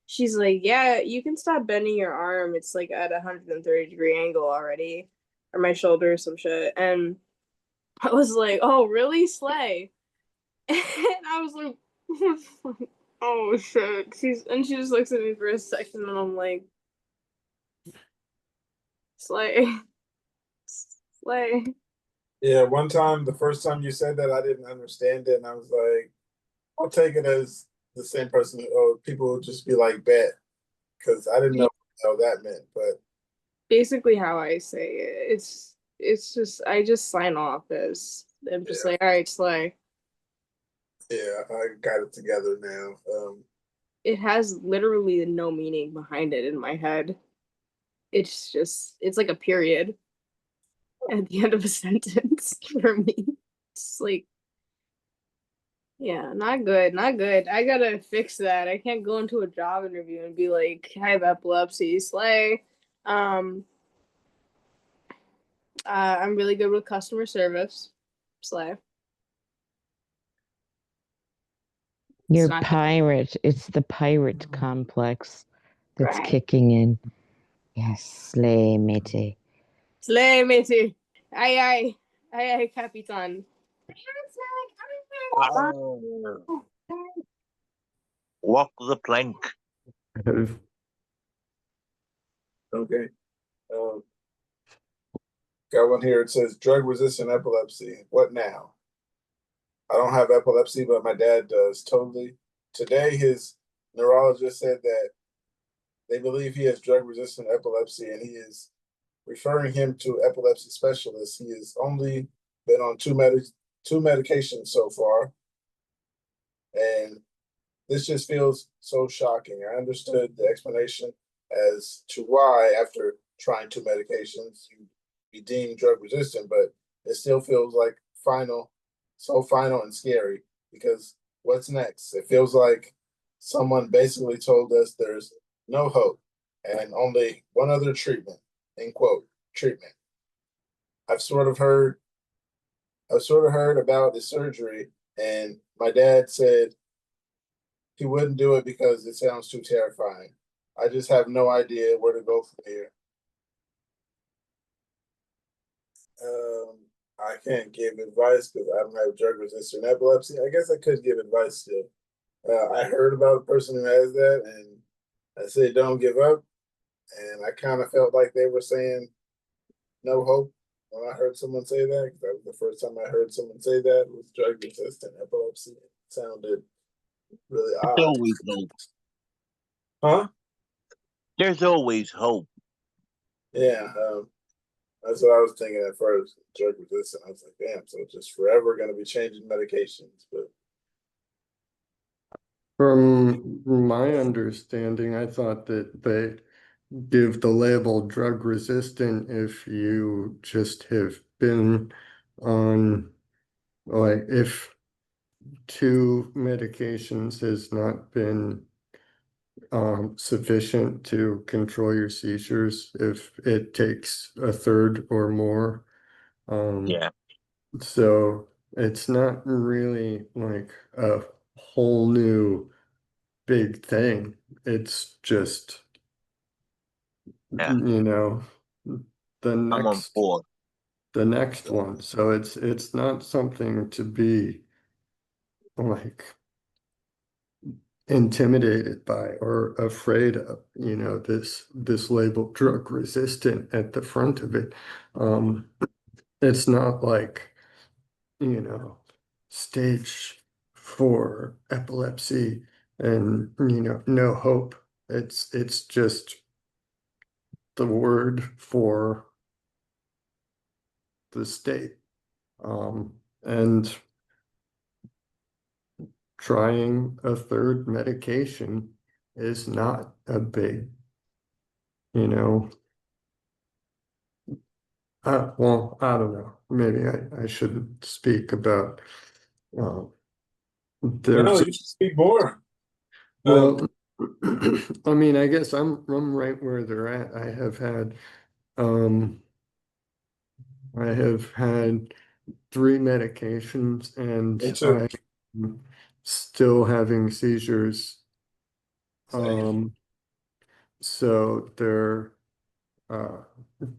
she's like, yeah, you can stop bending your arm. It's like at a 130-degree angle already, or my shoulder or some shit. And I was like, oh, really? Slay. And I was like, oh shit. She just looks at me for a second and I'm like, slay. Slay. Yeah, one time, the first time you said that, I didn't understand it, and I was like, I'll take it as the same person. Or people would just be like, bet, because I didn't know what that meant. But Basically how I say it. It's just I just sign off as I'm just yeah, like, all right, slay. yeah, I got it together now. It has literally no meaning behind it in my head. It's like a period at the end of a sentence for me. It's like, yeah, not good, not good. I gotta fix that. I can't go into a job interview and be like, I have epilepsy, slay. Um, I'm really good with customer service, slay. It's You're not pirate. It's the pirate complex that's right. kicking in. Yes, slay, matey. Slay, matey. Aye, aye. Aye, aye, Capitan. Arr. Walk the plank. Okay. Um, got one here. It says drug-resistant epilepsy. What now? I don't have epilepsy, but my dad does. Totally. Today, his neurologist said that they believe he has drug-resistant epilepsy, and he is referring him to epilepsy specialists. He has only been on two medications so far, and this just feels so shocking. I understood the explanation as to why, after trying two medications, you be deemed drug resistant, but it still feels like so final and scary because what's next? It feels like someone basically told us there's no hope and only one other treatment, end quote, treatment. I've sort of heard about the surgery, and my dad said he wouldn't do it because it sounds too terrifying. I just have no idea where to go from here. I can't give advice because I don't have drug resistant epilepsy. I guess I could give advice still. I heard about a person who has that, and I said don't give up. And I kind of felt like they were saying no hope when I heard someone say that. That was the first time I heard someone say that was drug resistant epilepsy. It sounded really There's odd. always hope. Huh? There's always hope. Yeah. That's what I was thinking at first. Drug resistant. I was like, damn, so it's just forever going to be changing medications. But From my understanding, I thought that they give the label drug resistant if you just have been on, like, if two medications has not been sufficient to control your seizures, if it takes a third or more. Yeah. So it's not really like a whole new big thing. It's just, Yeah. you know, the I'm on next board. the next one. So it's not something to be like intimidated by or afraid of, this label drug resistant at the front of it. It's not like, you know, stage 4 epilepsy and, no hope. It's just the word for the state. And trying a third medication is not a big, you know, well, I don't know. Maybe I shouldn't speak about, uh, no, there's, you should speak more. well, I mean, I guess I'm right where they're at. I have had, I have had 3 medications and Me too. I'm still having seizures. Same. So they're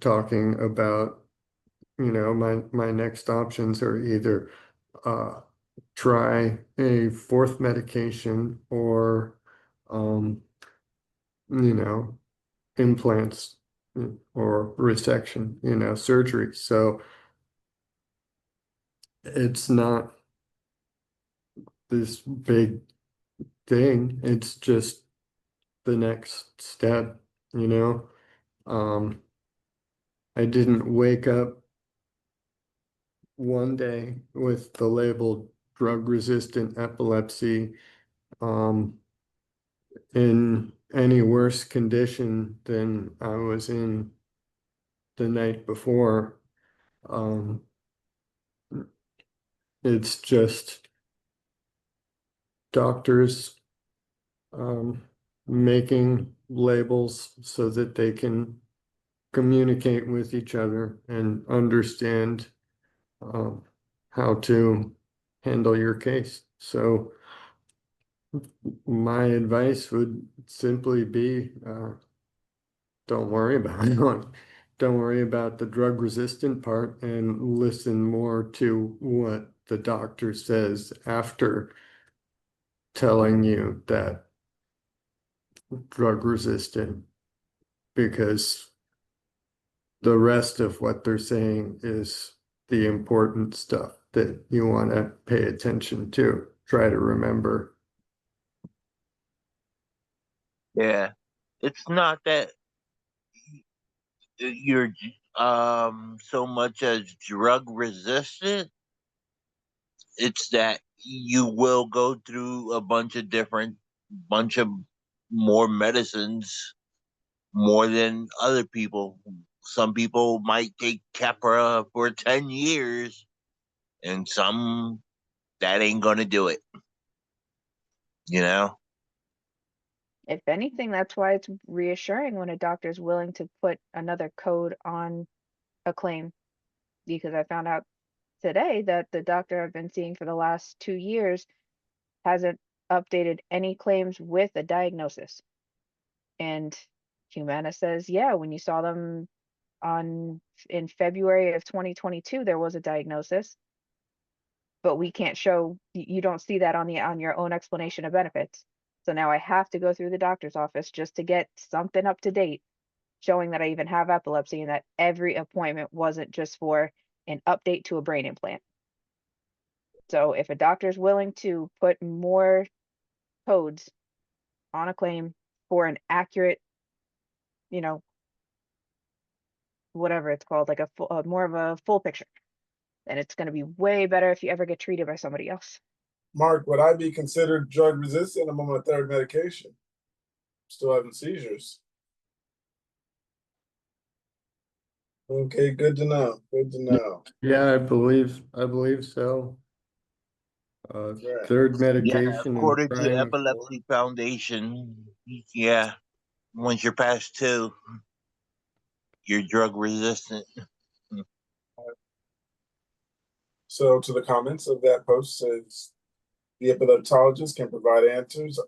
talking about, my next options are either try a 4th medication or, you know, implants or resection, surgery. So it's not this big thing. It's just the next step, you know. I didn't wake up one day with the label drug-resistant epilepsy in any worse condition than I was in the night before. It's just doctors making labels so that they can communicate with each other and understand how to handle your case. So my advice would simply be don't worry about it. Don't worry about the drug resistant part and listen more to what the doctor says after telling you that drug resistant, because the rest of what they're saying is the important stuff that you want to pay attention to. Try to remember. Yeah. It's not that you're so much as drug resistant. It's that you will go through a bunch of more medicines more than other people. Some people might take Keppra for 10 years, and some that ain't gonna do it. You know? If anything, that's why it's reassuring when a doctor is willing to put another code on a claim, because I found out today that the doctor I've been seeing for the last 2 years hasn't updated any claims with a diagnosis. And Humana says, yeah, when you saw them in February of 2022, there was a diagnosis, but we can't show, you don't see that on your own explanation of benefits. So now I have to go through the doctor's office just to get something up to date showing that I even have epilepsy and that every appointment wasn't just for an update to a brain implant. So if a doctor is willing to put more codes on a claim for an accurate, you know, whatever it's called, like a full, more of a full picture, then it's going to be way better if you ever get treated by somebody else. Mark, would I be considered drug resistant? I'm on my 3rd medication. Still having seizures. Okay, good to know. Good to know. Yeah, I believe so. Right. 3rd Yeah, medication and according to trying. Epilepsy Foundation, yeah, once you're past 2, you're drug resistant. So to the comments of that post says, the epileptologist can provide answers.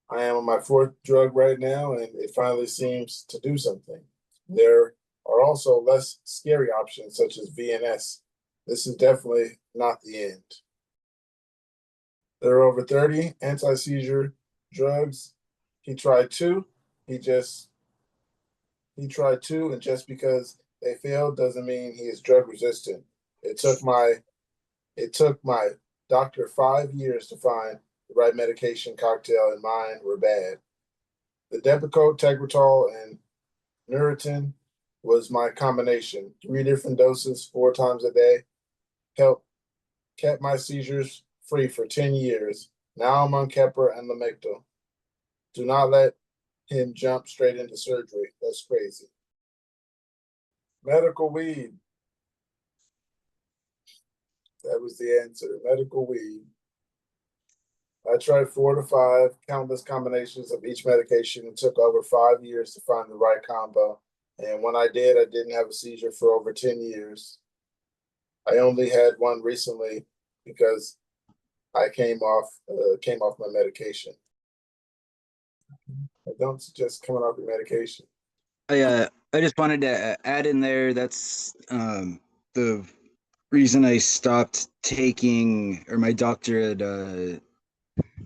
I am on my 4th drug right now, and it finally seems to do something. There are also less scary options such as VNS. This is definitely not the end. There are over 30 anti-seizure drugs. He tried 2. He tried 2, and just because they failed doesn't mean he is drug resistant. It took my doctor 5 years to find the right medication cocktail, and mine were bad. The Depakote, Tegretol, and Neurontin was my combination. 3 different doses, 4 times a day, kept my seizures free for 10 years. Now I'm on Keppra and Lamictal. Do not let him jump straight into surgery. That's crazy. Medical weed. That was the answer. Medical weed. I tried 4 to 5 countless combinations of each medication. It took over 5 years to find the right combo. And when I did, I didn't have a seizure for over 10 years. I only had one recently because I came off my medication. I don't suggest coming off your medication. I just wanted to add in there that's the reason I stopped taking, or my doctor had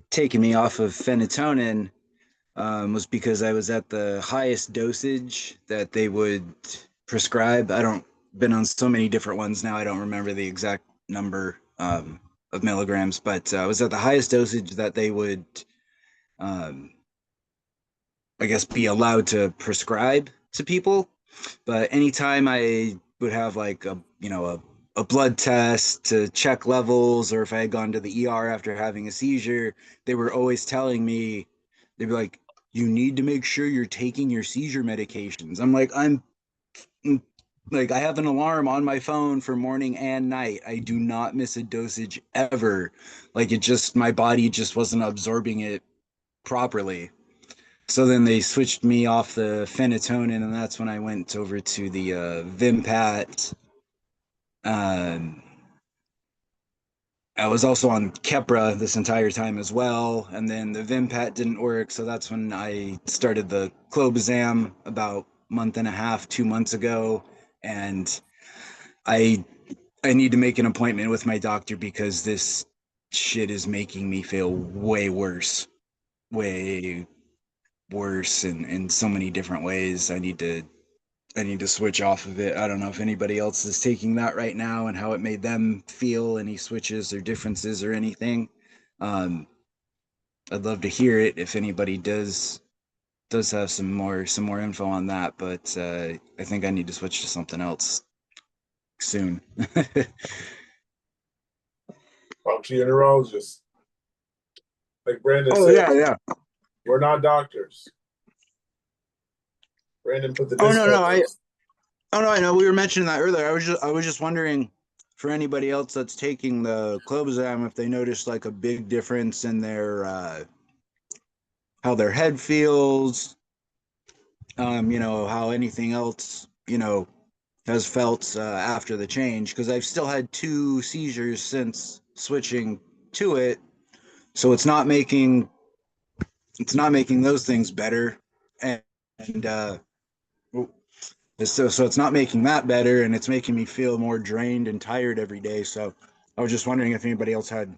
taken me off of phenatonin, was because I was at the highest dosage that they would prescribe. I don't been on so many different ones now. I don't remember the exact number of milligrams, but I was at the highest dosage that they would, um, I guess, be allowed to prescribe to people. But anytime I would have like a blood test to check levels, or if I had gone to the ER after having a seizure, they were always telling me, they'd be like, "You need to make sure you're taking your seizure medications." I'm like, like, I have an alarm on my phone for morning and night. I do not miss a dosage ever. Like, it just, my body just wasn't absorbing it properly. So then they switched me off the phenatonin, and that's when I went over to the Vimpat. Um, I was also on Keppra this entire time as well, and then the Vimpat didn't work, so that's when I started the clobazam about a month and a half, 2 months ago, and I I need to make an appointment with my doctor because this shit is making me feel way worse in so many different ways. I need to switch off of it. I don't know if anybody else is taking that right now and how it made them feel, any switches or differences or anything. Um, I'd love to hear it if anybody does have some more info on that, but I think I need to switch to something else soon. Talk to your neurologist. Like Brandon Oh said, yeah. we're not doctors. Brandon put the Oh no, disclaimer. I know we were mentioning that earlier. I was just wondering for anybody else that's taking the clobazam if they noticed like a big difference in their how their head feels, how anything else, has felt after the change, because I've still had two seizures since switching to it, so it's not making those things better, and so it's not making that better, and it's making me feel more drained and tired every day. So I was just wondering if anybody else had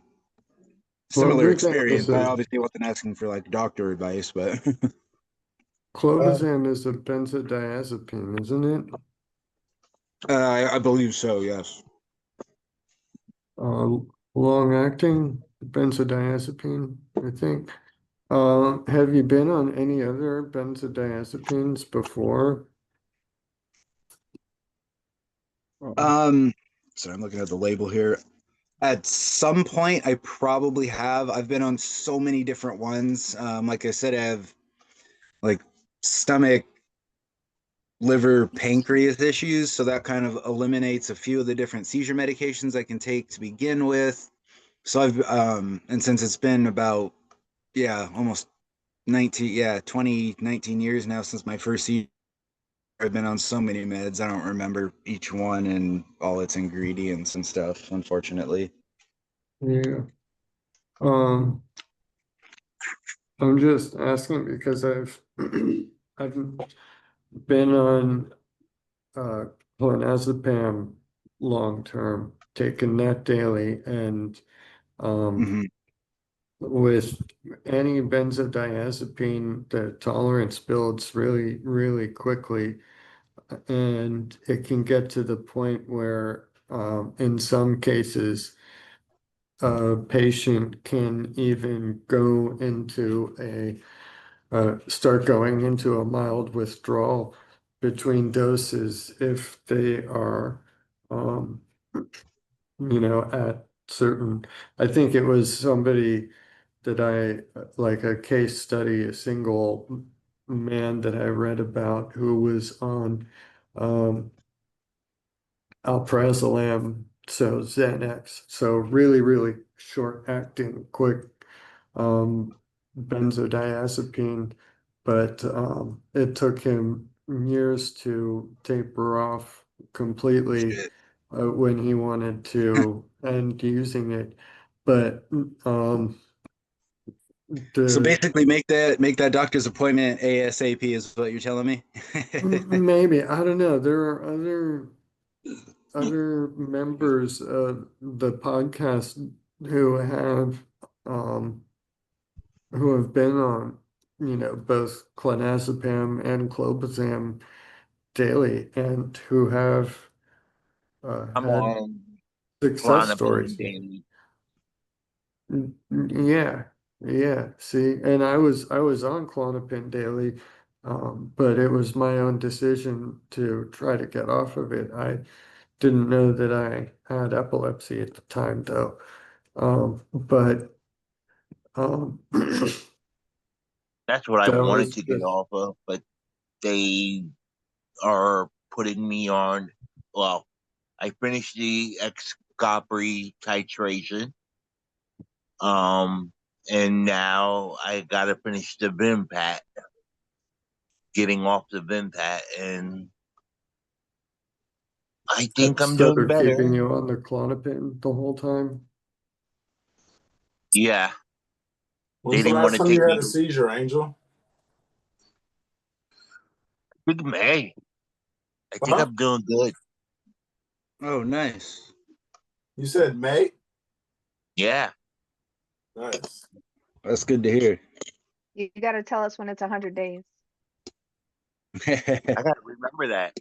similar experience. I obviously wasn't asking for like doctor advice, but Clobazam is a benzodiazepine, isn't it? I believe so. Yes. Long-acting benzodiazepine, I think. Have you been on any other benzodiazepines before? So I'm looking at the label here. At some point, I probably have. I've been on so many different ones. Like I said, I have like stomach, liver, pancreas issues, so that kind of eliminates a few of the different seizure medications I can take to begin with. So and since it's been about, almost 19 years now since my first seizure, I've been on so many meds. I don't remember each one and all its ingredients and stuff, unfortunately. Yeah. Um, I'm just asking because I've been on clonazepam long term, taking that daily, and Mhm. with any benzodiazepine, the tolerance builds really, really quickly, and it can get to the point where, in some cases, a patient can even go into start going into a mild withdrawal between doses if they are, um, at certain, I think it was somebody that like a case study, a single man that I read about who was on, um, alprazolam, so Xanax, so really, really short acting, quick, um, benzodiazepine, but it took him years to taper off completely. Shit. when he wanted to end using it. But So the basically, make that doctor's appointment ASAP is what you're telling me. maybe, I don't know. There are other members of the podcast who um been on, both clonazepam and clobazam daily, and who have I'm had on success Klonopin stories. daily. Yeah, yeah. See, and I was on Klonopin daily, but it was my own decision to try to get off of it. I didn't know that I had epilepsy at the time, though. But That's what I that wanted was to get just off of, but they are putting me on. Well, I finished the Excopri titration. Um, and now I gotta finish the Vimpat, getting off the Vimpat, and I think I'm so doing they're keeping better. you on the Klonopin the whole time. Yeah, they When's the didn't want last to time you take had me. a seizure, Angel? Big May. I think Huh? I'm doing good. Oh, nice. You said May? Yeah. Nice. That's good to hear. You got to tell us when it's 100 days. I gotta remember that.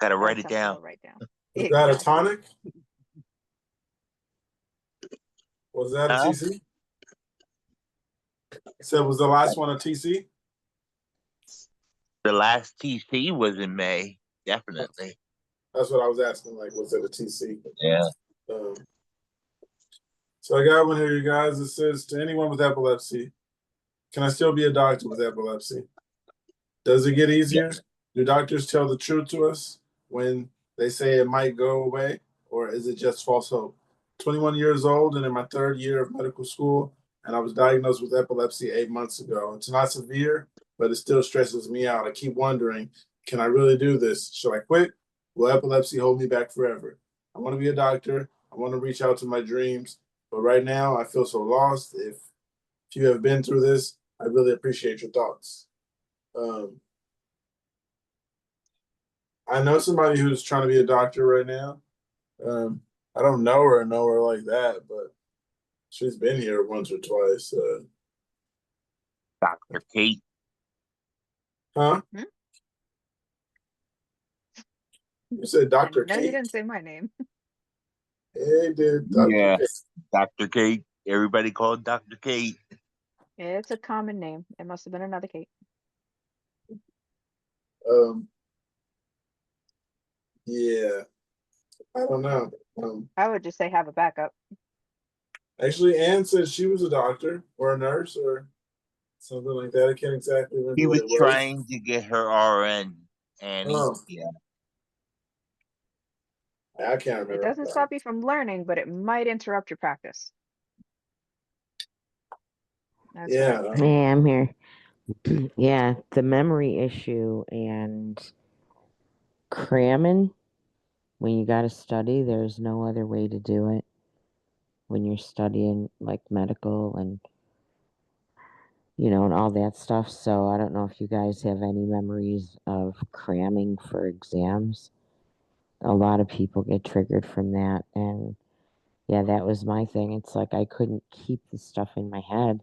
Gotta That's write it something down. to write down. Was that a Exactly. tonic? Was that a Huh? TC? Said was the last one a TC? The last TC was in May, definitely. That's what I was asking. Like, was it a TC? Yeah. Um, so I got one here, you guys. It says to anyone with epilepsy, can I still be a doctor with epilepsy? Does it get easier? Do doctors tell the truth to us when they say it might go away, or is it just false hope? 21 years old and in my third year of medical school, and I was diagnosed with epilepsy 8 months ago. It's not severe, but it still stresses me out. I keep wondering, can I really do this? Should I quit? Will epilepsy hold me back forever? I want to be a doctor. I want to reach out to my dreams, but right now I feel so lost. If you have been through this, I really appreciate your thoughts. I know somebody who's trying to be a doctor right now. I don't know her like that, but she's been here once or twice. Dr. Kate. Huh? Hmm? You said Dr. No, you Kate? didn't say my name. Hey, dude, Dr. Yeah. Kate. Dr. Kate. Everybody called Dr. Kate. It's a common name. It must have been another Kate. Yeah, I don't know. I would just say have a backup. Actually, Anne said she was a doctor or a nurse or something like that. I can't exactly He remember what was it was. trying to get her RN, and Oh, yeah. I can't It remember. doesn't stop you from learning, but it might interrupt your practice. That's what I Yeah. would say. Hey, I'm here. Yeah, the memory issue and cramming when you got to study, there's no other way to do it when you're studying like medical and and all that stuff. So I don't know if you guys have any memories of cramming for exams. A lot of people get triggered from that, and yeah, that was my thing. It's like I couldn't keep the stuff in my head,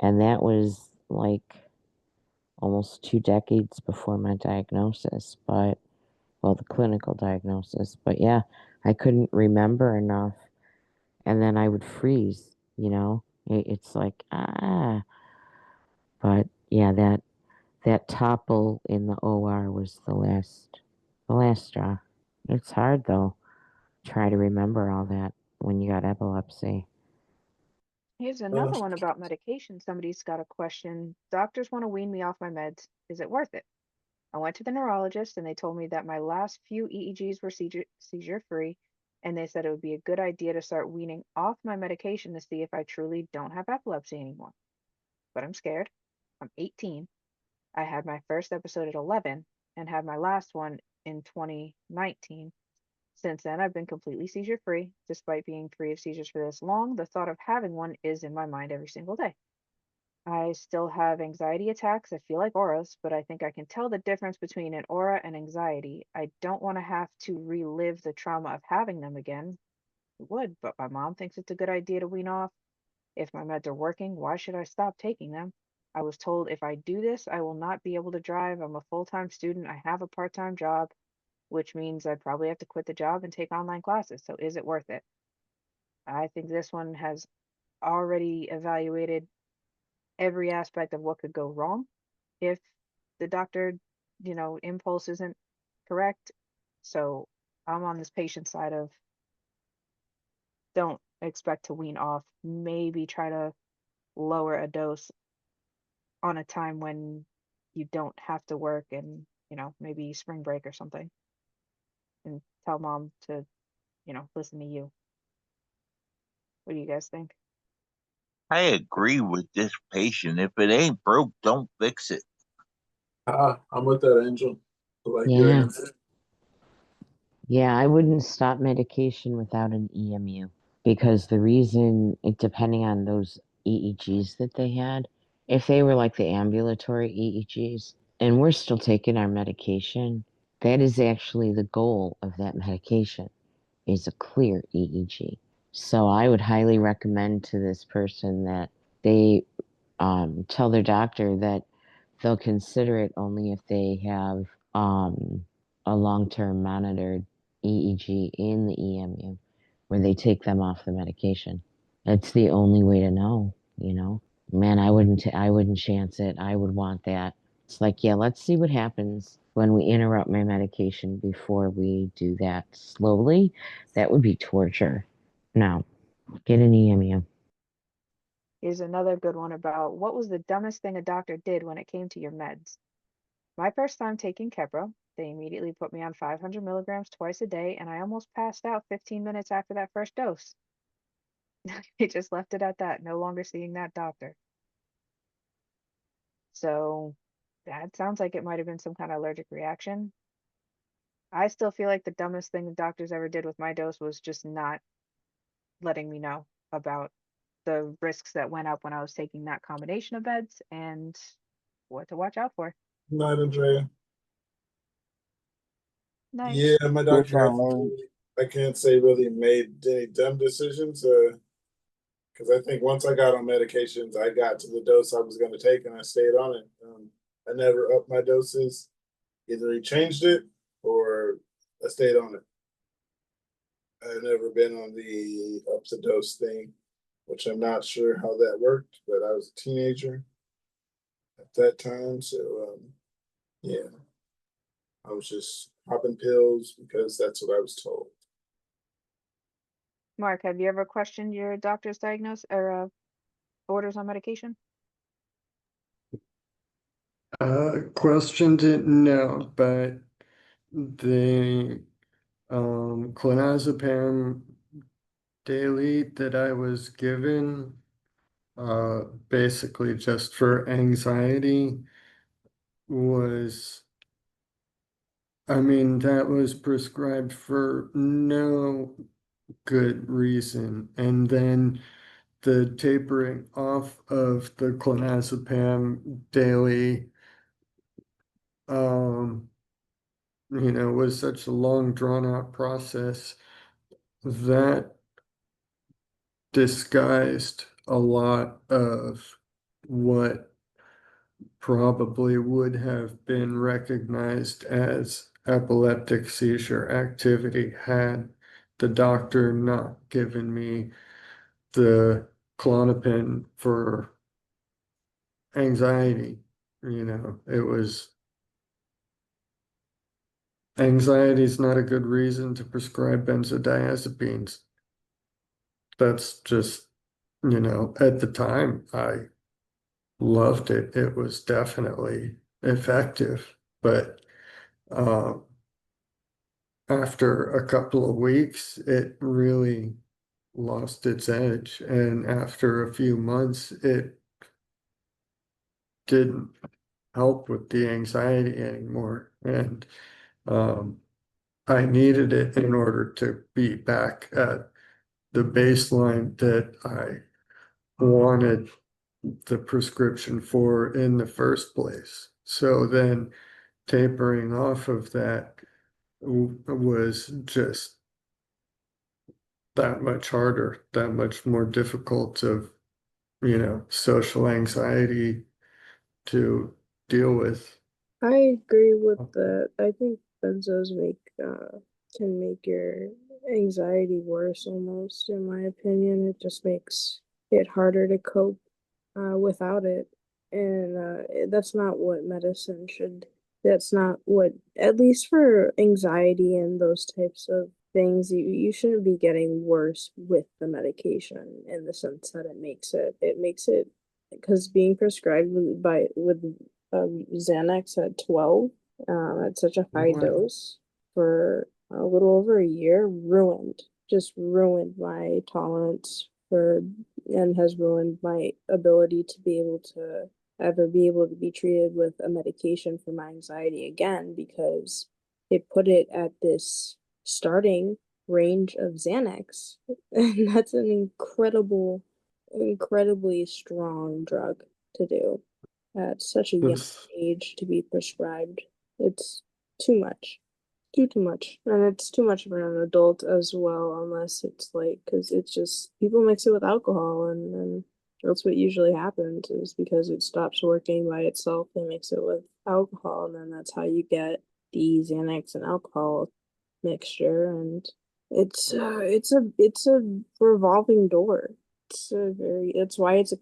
and that was like almost 2 decades before my diagnosis, but well, the clinical diagnosis. But yeah, I couldn't remember enough, and then I would freeze. It's like But yeah, that topple in the OR was the last straw. It's hard though. Try to remember all that when you got epilepsy. Here's Uh, another one about medication. Somebody's got a question. Doctors want to wean me off my meds. Is it worth it? I went to the neurologist and they told me that my last few EEGs were seizure free, and they said it would be a good idea to start weaning off my medication to see if I truly don't have epilepsy anymore. But I'm scared. I'm 18. I had my first episode at 11 and had my last one in 2019. Since then, I've been completely seizure free. Despite being free of seizures for this long, the thought of having one is in my mind every single day. I still have anxiety attacks that feel like auras, but I think I can tell the difference between an aura and anxiety. I don't want to have to relive the trauma of having them again. It would, but my mom thinks it's a good idea to wean off. If my meds are working, why should I stop taking them? I was told if I do this, I will not be able to drive. I'm a full-time student. I have a part-time job, which means I'd probably have to quit the job and take online classes. So is it worth it? I think this one has already evaluated every aspect of what could go wrong if the doctor, impulse isn't correct. So I'm on this patient side of don't expect to wean off. Maybe try to lower a dose on a time when you don't have to work and, maybe spring break or something. And tell mom to, listen to you. What do you guys think? I agree with this patient. If it ain't broke, don't fix it. I'm with that, Angel. I like your Yeah. answer. Yeah, I wouldn't stop medication without an EMU because the reason, depending on those EEGs that they had, if they were like the ambulatory EEGs, and we're still taking our medication, that is actually the goal of that medication, is a clear EEG. So I would highly recommend to this person that they tell their doctor that they'll consider it only if they have a long-term monitored EEG in the EMU where they take them off the medication. That's the only way to know. Man, I wouldn't chance it. I would want that. It's like, yeah, let's see what happens when we interrupt my medication before we do that slowly. That would be torture. No, get an EMU. Here's another good one about what was the dumbest thing a doctor did when it came to your meds. My first time taking Keppra, they immediately put me on 500 milligrams twice a day, and I almost passed out 15 minutes after that first dose. They just left it at that, no longer seeing that doctor. So that sounds like it might have been some kind of allergic reaction. I still feel like the dumbest thing the doctors ever did with my dose was just not letting me know about the risks that went up when I was taking that combination of meds and what to watch out for. Night, Andrea. Night. Yeah, my doctor Goodbye. I can't say really made any dumb decisions. Because I think once I got on medications, I got to the dose I was going to take, and I stayed on it. I never upped my doses. Either he changed it or I stayed on it. I've never been on the up the dose thing, which I'm not sure how that worked, but I was a teenager at that time. So, yeah, I was just popping pills because that's what I was told. Mark, have you ever questioned your doctor's diagnosis or orders on medication? Questioned it, no, but the clonazepam daily that I was given, basically just for anxiety, was, I mean, that was prescribed for no good reason. And then the tapering off of the clonazepam daily, was such a long drawn out process that disguised a lot of what probably would have been recognized as epileptic seizure activity had the doctor not given me the Klonopin for anxiety. It was anxiety is not a good reason to prescribe benzodiazepines. That's just, at the time, I loved it. It was definitely effective. But after a couple of weeks, it really lost its edge. And after a few months, it didn't help with the anxiety anymore. And I needed it in order to be back at the baseline that I wanted the prescription for in the first place. So then tapering off of that was just that much harder, that much more difficult of, social anxiety to deal with. I agree with that. I think benzos can make your anxiety worse almost, in my opinion. It just makes it harder to cope without it. And that's not what medicine should, that's not what, at least for anxiety and those types of things, you shouldn't be getting worse with the medication in the sense that it makes it, because being prescribed with Xanax at 12 at such a high dose for a little over a year just ruined my tolerance for, and has ruined my ability to be able to ever be able to be treated with a medication for my anxiety again, because it put it at this starting range of Xanax. And that's an incredibly strong drug to do at such a young age to be prescribed. It's too much. Too much. And it's too much for an adult as well, unless it's like, because it's just, people mix it with alcohol, and that's what usually happens, is because it stops working by itself, they mix it with alcohol, and then that's how you get the Xanax and alcohol mixture. And it's a revolving door. It's why it's a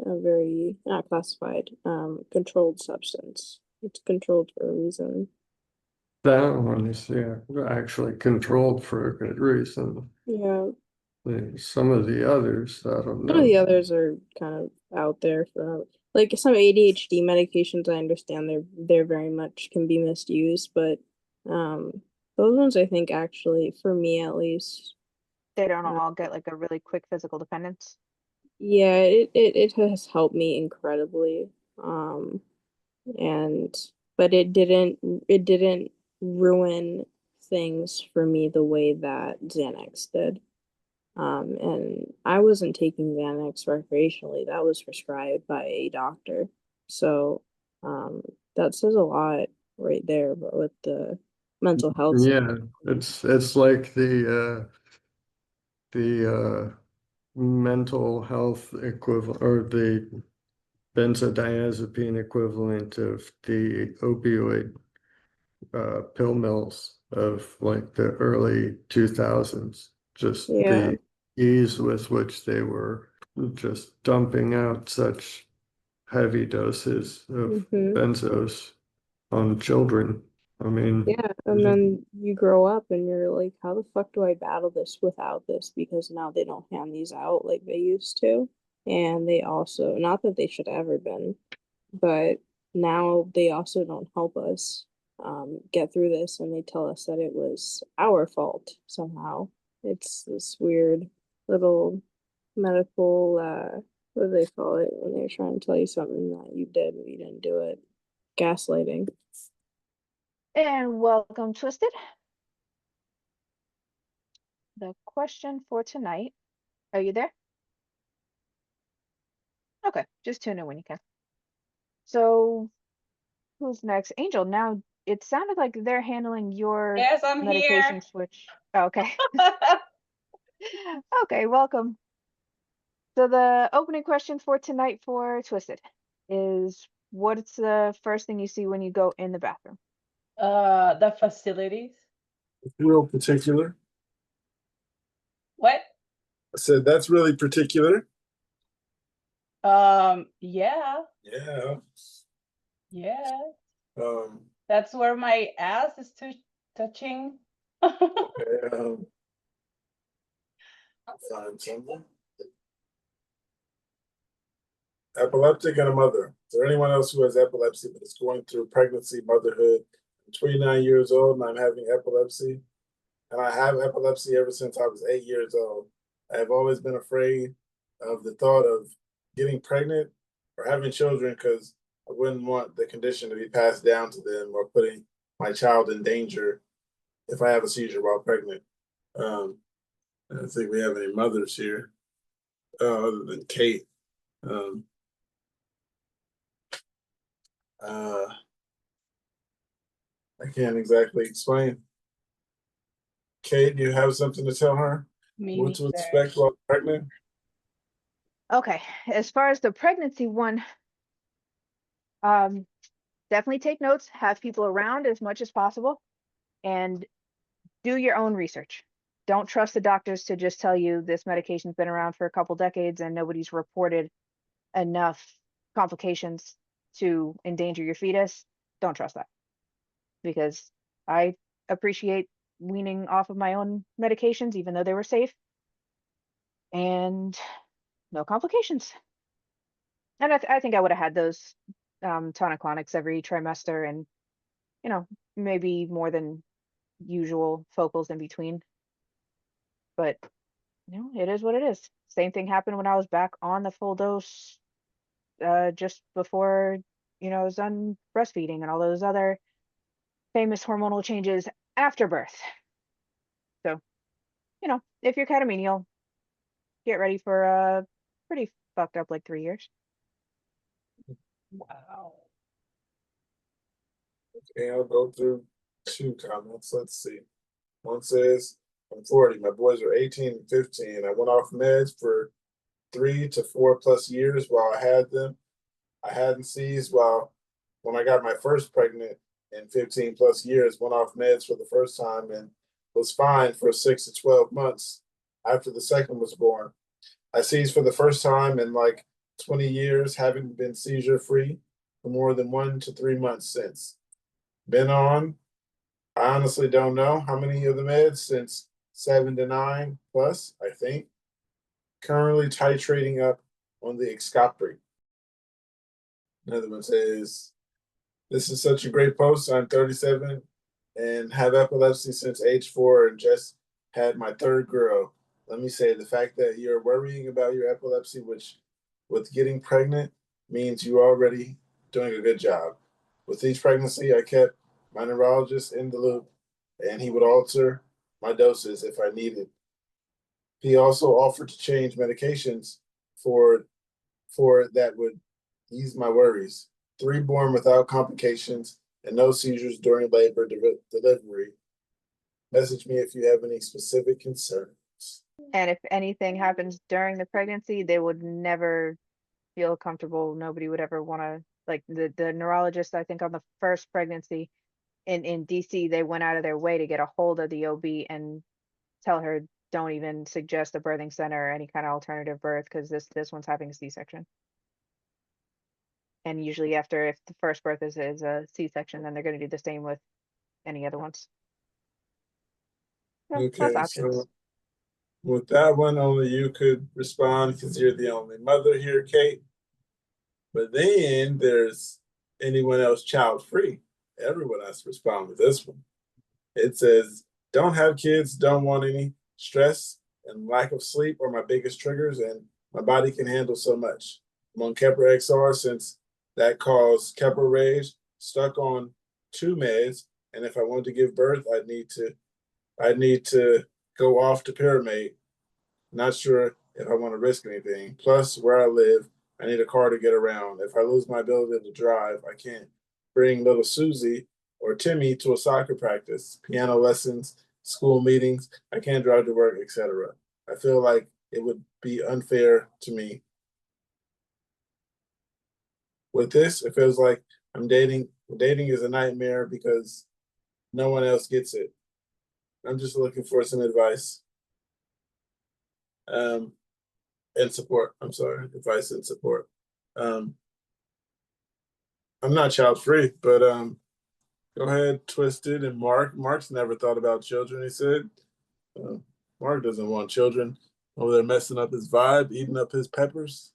very, not classified, controlled substance. It's controlled for a reason. That one is, actually controlled for a good reason. Yeah. Some of the others, I don't Some of the know. others are kind of out there for, like, some ADHD medications. I understand they're very much can be misused, but those ones, I think, actually, for me at least, They don't all get like a really quick physical dependence. yeah, it has helped me incredibly. And but it didn't ruin things for me the way that Xanax did. And I wasn't taking Xanax recreationally. That was prescribed by a doctor. So, that says a lot right there, but with the mental health side. Yeah, it's like the mental health equivalent, or the benzodiazepine equivalent of the opioid pill mills of like the early 2000s. Just Yeah. the ease with which they were just dumping out such heavy doses of benzos on children. I mean, Yeah, and then you grow up and you're like, how the fuck do I battle this without this? Because now they don't hand these out like they used to. And they also, not that they should ever been, but now they also don't help us get through this, and they tell us that it was our fault somehow. It's this weird little medical, what do they call it when they're trying to tell you something that you did but you didn't do it? Gaslighting. And welcome, Twisted. The question for tonight. Are you there? Okay, just tune in when you can. So, who's next? Angel. Now, it sounded like they're handling your Yes, I'm medication here. switch. Oh, okay. Okay, welcome. So the opening question for tonight for Twisted is, what's the first thing you see when you go in the bathroom? The facilities. Real particular. What? I said that's really particular. Yeah. Yeah. Yeah. Um, That's where my ass is touching. okay, I'll find something. Epileptic and a mother. Is there anyone else who has epilepsy but is going through pregnancy, motherhood? I'm 29 years old and I'm having epilepsy. And I have epilepsy ever since I was 8 years old. I have always been afraid of the thought of getting pregnant or having children because I wouldn't want the condition to be passed down to them, or putting my child in danger if I have a seizure while pregnant. I don't think we have any mothers here other than Kate. Um, I can't exactly explain. Kate, do you have something to tell her? Me What to neither. expect while pregnant? Okay, as far as the pregnancy one, definitely take notes, have people around as much as possible, and do your own research. Don't trust the doctors to just tell you this medication's been around for a couple decades and nobody's reported enough complications to endanger your fetus. Don't trust that, because I appreciate weaning off of my own medications, even though they were safe, and no complications. And I think I would have had those tonic-clonics every trimester, and maybe more than usual focals in between. But it is what it is. Same thing happened when I was back on the full dose just before I was done breastfeeding, and all those other famous hormonal changes after birth. So if you're catamenial, get ready for a pretty fucked up like 3 years. Wow. Okay, I'll go through 2 comments. Let's see. One says, I'm 40. My boys are 18 and 15. I went off meds for 3 to 4 plus years while I had them. I hadn't seized when I got my first pregnant in 15 plus years, went off meds for the first time and was fine for 6 to 12 months after the second was born. I seized for the first time in like 20 years, haven't been seizure free for more than 1 to 3 months since. Been on, I honestly don't know how many of the meds since 7 to 9 plus, I think. Currently titrating up on the Excopri. Another one says, this is such a great post. I'm 37 and have epilepsy since age 4 and just had my third girl. Let me say the fact that you're worrying about your epilepsy, which with getting pregnant means you're already doing a good job. With each pregnancy, I kept my neurologist in the loop and he would alter my doses if I needed. He also offered to change medications for that would ease my worries. 3 born without complications and no seizures during labor delivery. Message me if you have any specific concerns. And if anything happens during the pregnancy, they would never feel comfortable. Nobody would ever want to, like the neurologist, I think on the first pregnancy in DC, they went out of their way to get a hold of the OB and tell her, don't even suggest a birthing center or any kind of alternative birth, because this one's having a C-section. And usually after, if the first birth is a C-section, then they're going to do the same with any other ones. So, Okay, plus options. so with that one, only you could respond because you're the only mother here, Kate. But then there's anyone else child free. Everyone has to respond with this one. It says, don't have kids, don't want any. Stress and lack of sleep are my biggest triggers, and my body can handle so much. I'm on Keppra XR since that caused Keppra rage, stuck on 2 meds, and if I wanted to give birth, I'd need to go off to Pyramid. Not sure if I want to risk anything. Plus, where I live, I need a car to get around. If I lose my ability to drive, I can't bring little Susie or Timmy to a soccer practice, piano lessons, school meetings. I can't drive to work, etc. I feel like it would be unfair to me. With this, it feels like I'm dating. Dating is a nightmare because no one else gets it. I'm just looking for some advice. And support. I'm sorry, advice and support. I'm not child free, but go ahead, Twisted and Mark. Mark's never thought about children. He said, Mark doesn't want children over there messing up his vibe, eating up his peppers.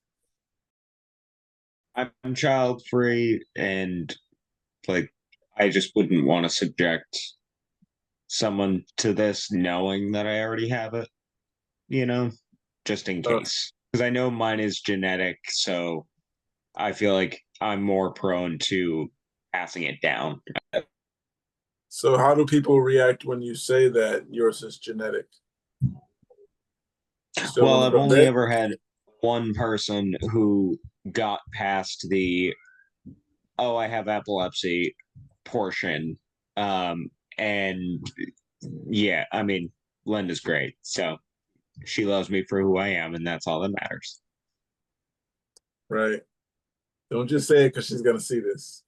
I'm child free, and like I just wouldn't want to subject someone to this knowing that I already have it, just in case. Because I know mine is genetic, so I feel like I'm more prone to passing it down. So how do people react when you say that yours is genetic? Well, I've only ever had one person who got past the "oh, I have epilepsy" portion. And yeah, I mean, Linda's great. So she loves me for who I am, and that's all that matters. Right. Don't just say it because she's gonna see this.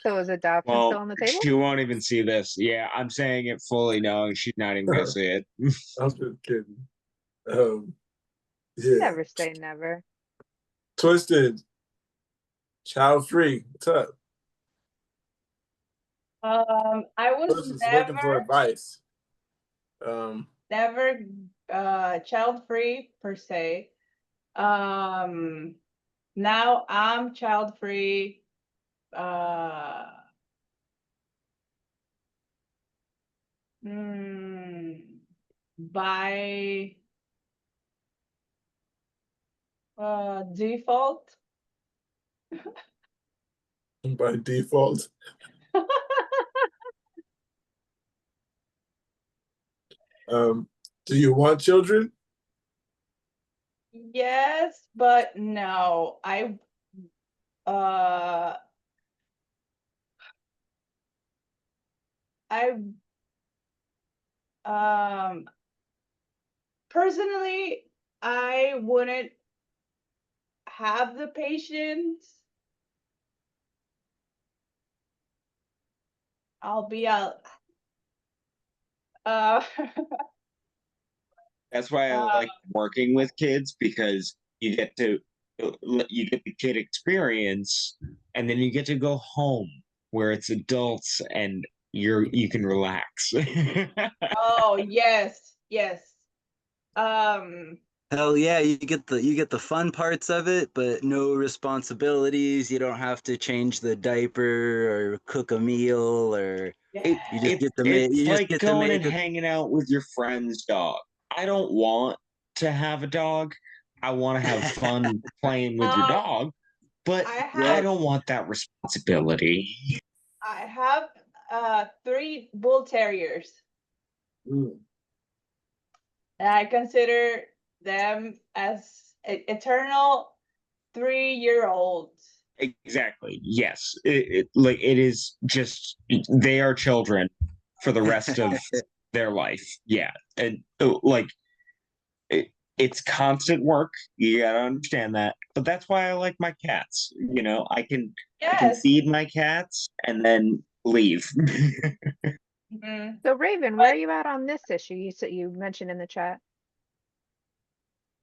So is adoption still Well, on the table? she won't even see this. Yeah, I'm saying it fully knowing she's not even gonna see it. I was just kidding. Yeah. Never say never. Twisted. Child free. What's up? I was Twisted is looking for advice. never child free per se. Now I'm child free. By default. By default. Do you want children? Yes, but no. I personally I wouldn't have the patience. I'll be out. That's why I like working with kids, because you get the kid experience, and then you get to go home where it's adults and you can relax. Oh yes, yes. Hell yeah, you get the fun parts of it, but no responsibilities. You don't have to change the diaper or cook a meal, or Yeah. you just get to make It's you just like get to going and make a hanging out with your friend's dog. I don't want to have a dog. I want to have fun playing with your dog, but I don't want that responsibility. I have 3 bull terriers. And I consider them as eternal 3-year-olds. Exactly. Yes. It is just, they are children for the rest of their life. Yeah. And it's constant work. You gotta understand that. But that's why I like my cats. I can feed my cats and then leave. So Raven, where are you at on this issue? You mentioned in the chat.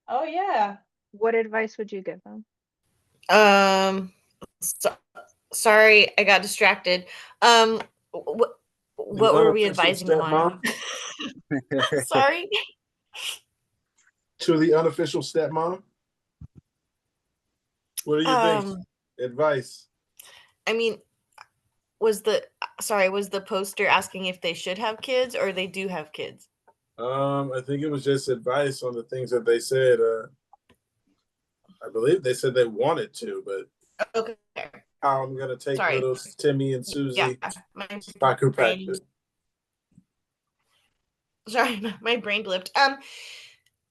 Oh yeah. What advice would you give them? Sorry, I got distracted. What were we advising them on? Sorry. To the unofficial stepmom? What do you think? Advice. I mean, was the poster asking if they should have kids or they do have kids? I think it was just advice on the things that they said. I believe they said they wanted to, but okay. How I'm gonna take little Timmy and Susie soccer practice. Sorry, my brain blipped.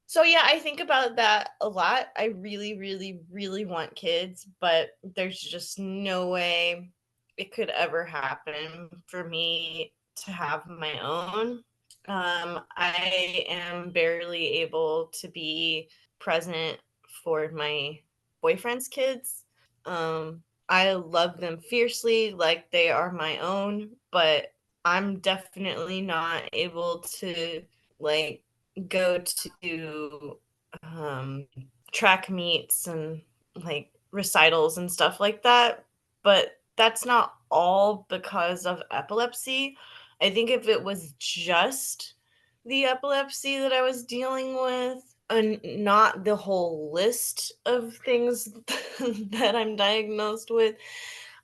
So yeah, I think about that a lot. I really, really, really want kids, but there's just no way it could ever happen for me to have my own. I am barely able to be present for my boyfriend's kids. I love them fiercely, like they are my own, but I'm definitely not able to like go to track meets and like recitals and stuff like that. But that's not all because of epilepsy. I think if it was just the epilepsy that I was dealing with and not the whole list of things that I'm diagnosed with,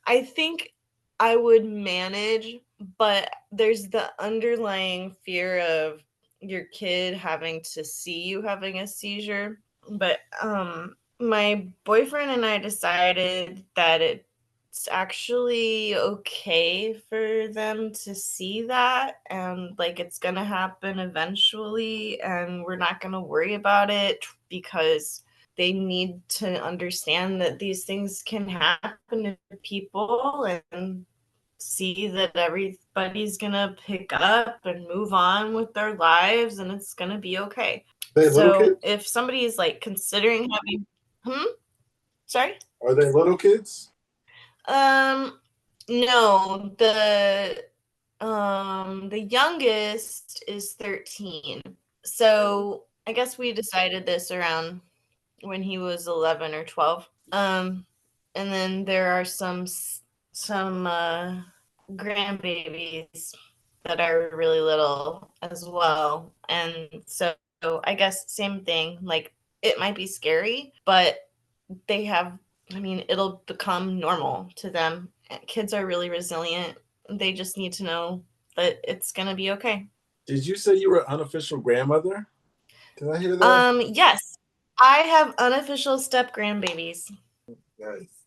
I think I would manage, but there's the underlying fear of your kid having to see you having a seizure. But my boyfriend and I decided that it's it's actually okay for them to see that, and like it's gonna happen eventually, and we're not gonna worry about it because they need to understand that these things can happen to people and see that everybody's gonna pick up and move on with their lives and it's gonna be okay. They little So kids? if somebody is like considering having sorry? Are they little kids? No, the youngest is 13. So I guess we decided this around when he was 11 or 12. And then there are some grandbabies that are really little as well. And so I guess same thing, like it might be scary, but they have, I mean, it'll become normal to them. Kids are really resilient. They just need to know that it's going to be okay. Did you say you were an unofficial grandmother? Did I hear that? Yes. I have unofficial step grandbabies. Nice.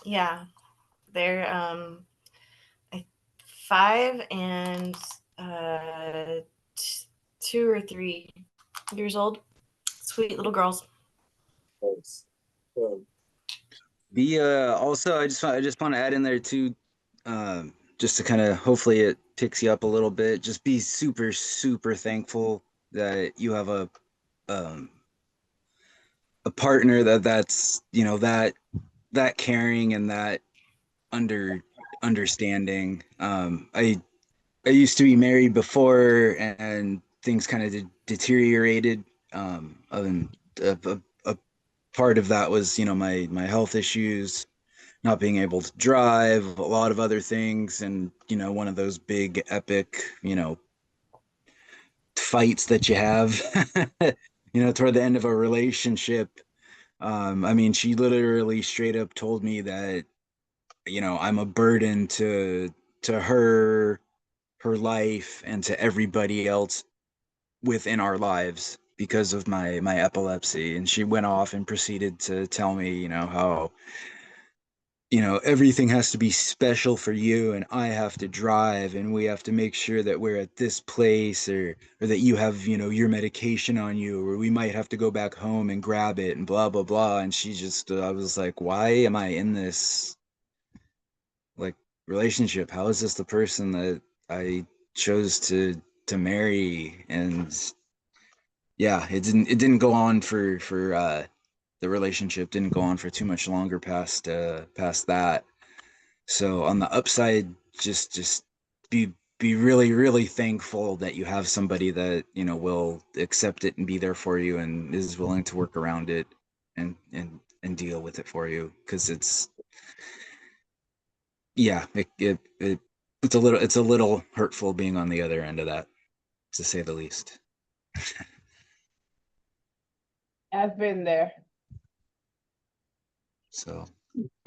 Yeah. They're 5 and 2 or 3 years old. Sweet little girls. Nice. Also, I just want to add in there too, just to kind of hopefully it picks you up a little bit. Just be super super thankful that you have um, a partner that's that caring and that understanding. I used to be married before, and things kind of deteriorated. And a part of that was, my health issues, not being able to drive, a lot of other things, and one of those big epic, fights that you have, toward the end of a relationship. I mean, she literally straight up told me that, I'm a burden to her life and to everybody else within our lives because of my epilepsy. And she went off and proceeded to tell me, how everything has to be special for you, and I have to drive, and we have to make sure that we're at this place, or that you have, your medication on you, or we might have to go back home and grab it, and blah blah blah. And she just I was like, why am I in this, like, relationship? How is this the person that I chose to marry? And yeah, it didn't go on for the relationship didn't go on for too much longer past that. So on the upside, just be really really thankful that you have somebody that will accept it and be there for you and is willing to work around it and deal with it for you, because yeah, it's a little hurtful being on the other end of that, to say the least. I've been there. So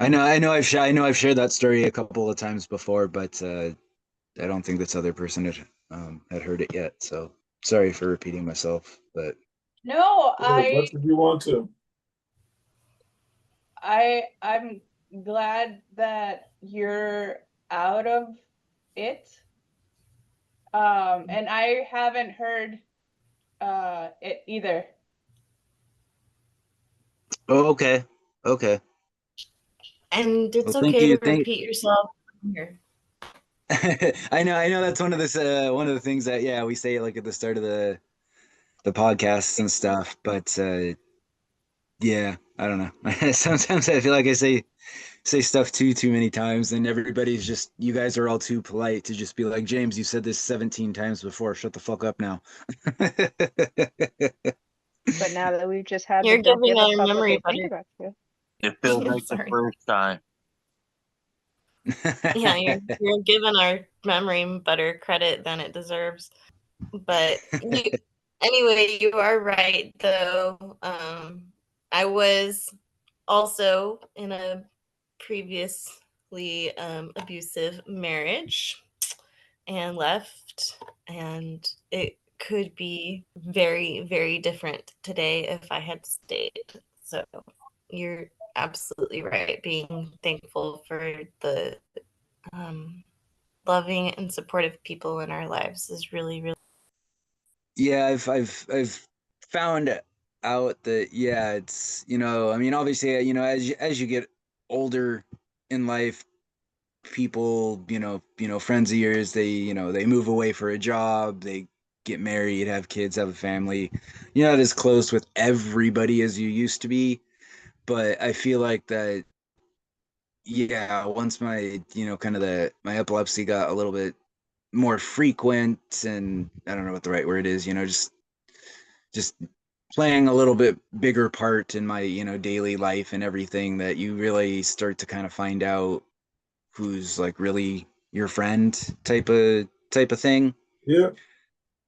I know I've shared that story a couple of times before, but I don't think this other person had heard it yet. So sorry for repeating myself, but No, As much as you want to. I'm glad that you're out of it. And I haven't heard it either. oh, okay. And it's Well, thank okay to you. repeat yourself here. I know that's one of the things that, yeah, we say like at the start of the podcasts and stuff, but yeah, I don't know. Sometimes I feel like I say stuff too many times, and everybody's just, you guys are all too polite to just be like, James, you said this 17 times before. Shut the fuck up now. But now that we've just had the You're don't giving give a our fuck what memory they think better. about you. It feels I'm like the sorry. first time. Yeah, you're giving our memory better credit than it deserves. But anyway, you are right though. I was also in a previously abusive marriage and left, and it could be very very different today if I had stayed. So you're absolutely right. Being thankful for the loving and supportive people in our lives is really, really. Yeah, I've found out that yeah, it's I mean, obviously, as you get older in life, people, friends of yours, they move away for a job, they get married, have kids, have a family. You're not as close with everybody as you used to be, but I feel like that, yeah, once my, kind of my epilepsy got a little bit more frequent, and I don't know what the right word is, just playing a little bit bigger part in my, daily life and everything, that you really start to kind of find out who's like really your friend type of thing. Yeah.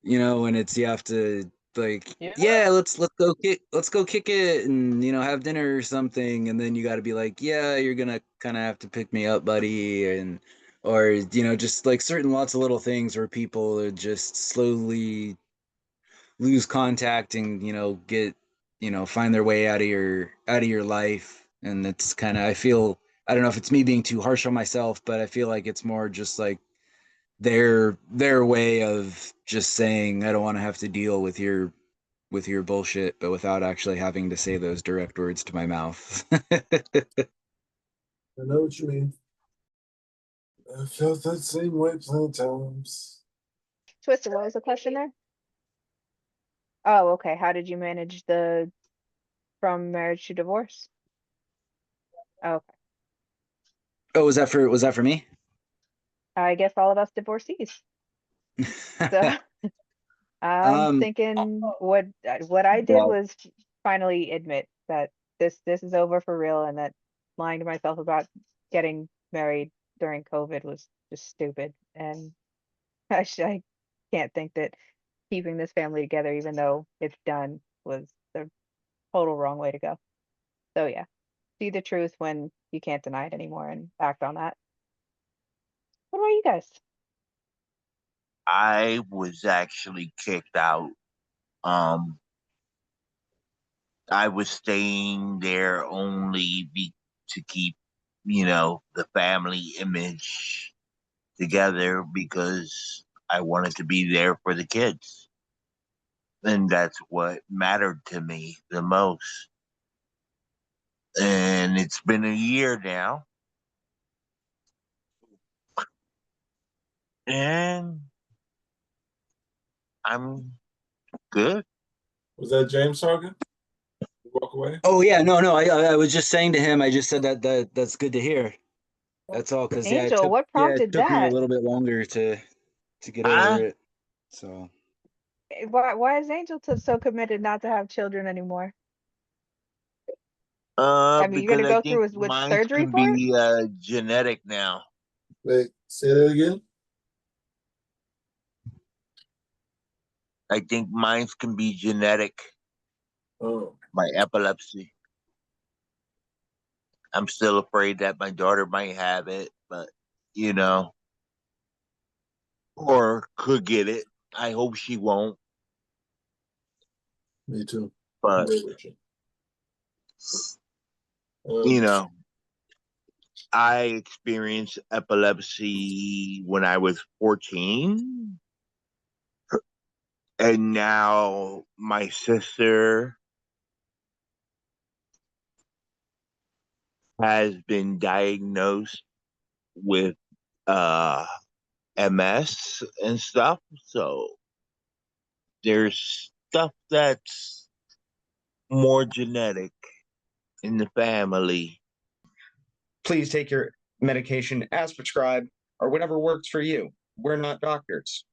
And it's you have to like, Yeah. yeah, let's go kick it and have dinner or something, and then you got to be like, yeah, you're gonna kind of have to pick me up, buddy, and or just like certain lots of little things where people are just slowly lose contact and get find their way out of your life. And it's kind of, I don't know if it's me being too harsh on myself, but I feel like it's more just like their way of just saying, I don't want to have to deal with your bullshit, but without actually having to say those direct words to my mouth. I know what you mean. I felt that same way plenty of times. Twisted, what was the question there? Oh, okay. How did you manage the from marriage to divorce? Okay. Oh, was that for me? I guess all of us divorcees. So I'm um thinking what I did well, was finally admit that this is over for real, and that lying to myself about getting married during COVID was just stupid. And I can't think that keeping this family together, even though it's done, was the total wrong way to go. So yeah, see the truth when you can't deny it anymore and act on that. What about you guys? I was actually kicked out. Um, I was staying there only to keep, the family image together because I wanted to be there for the kids. And that's what mattered to me the most. And it's been a year now. And I'm good. Was that James talking? Walk away. oh yeah, no, I was just saying to him, I just said that's good to hear. That's all, because yeah, Angel, what it prompted took me a that? little bit longer to get over I it. So Why is Angel so committed not to have children anymore? I mean, you're because gonna I go think through with mine surgery can for it? be genetic now. Wait, say that again. I think mine can be genetic. Oh, My epilepsy. I'm still afraid that my daughter might have it, but you know, or could get it. I hope she won't, me too. but you Um, know, I experienced epilepsy when I was 14, and now my sister has been diagnosed with uh MS and stuff. So there's stuff that's more genetic in the family. Please take your medication as prescribed or whatever works for you. We're not doctors.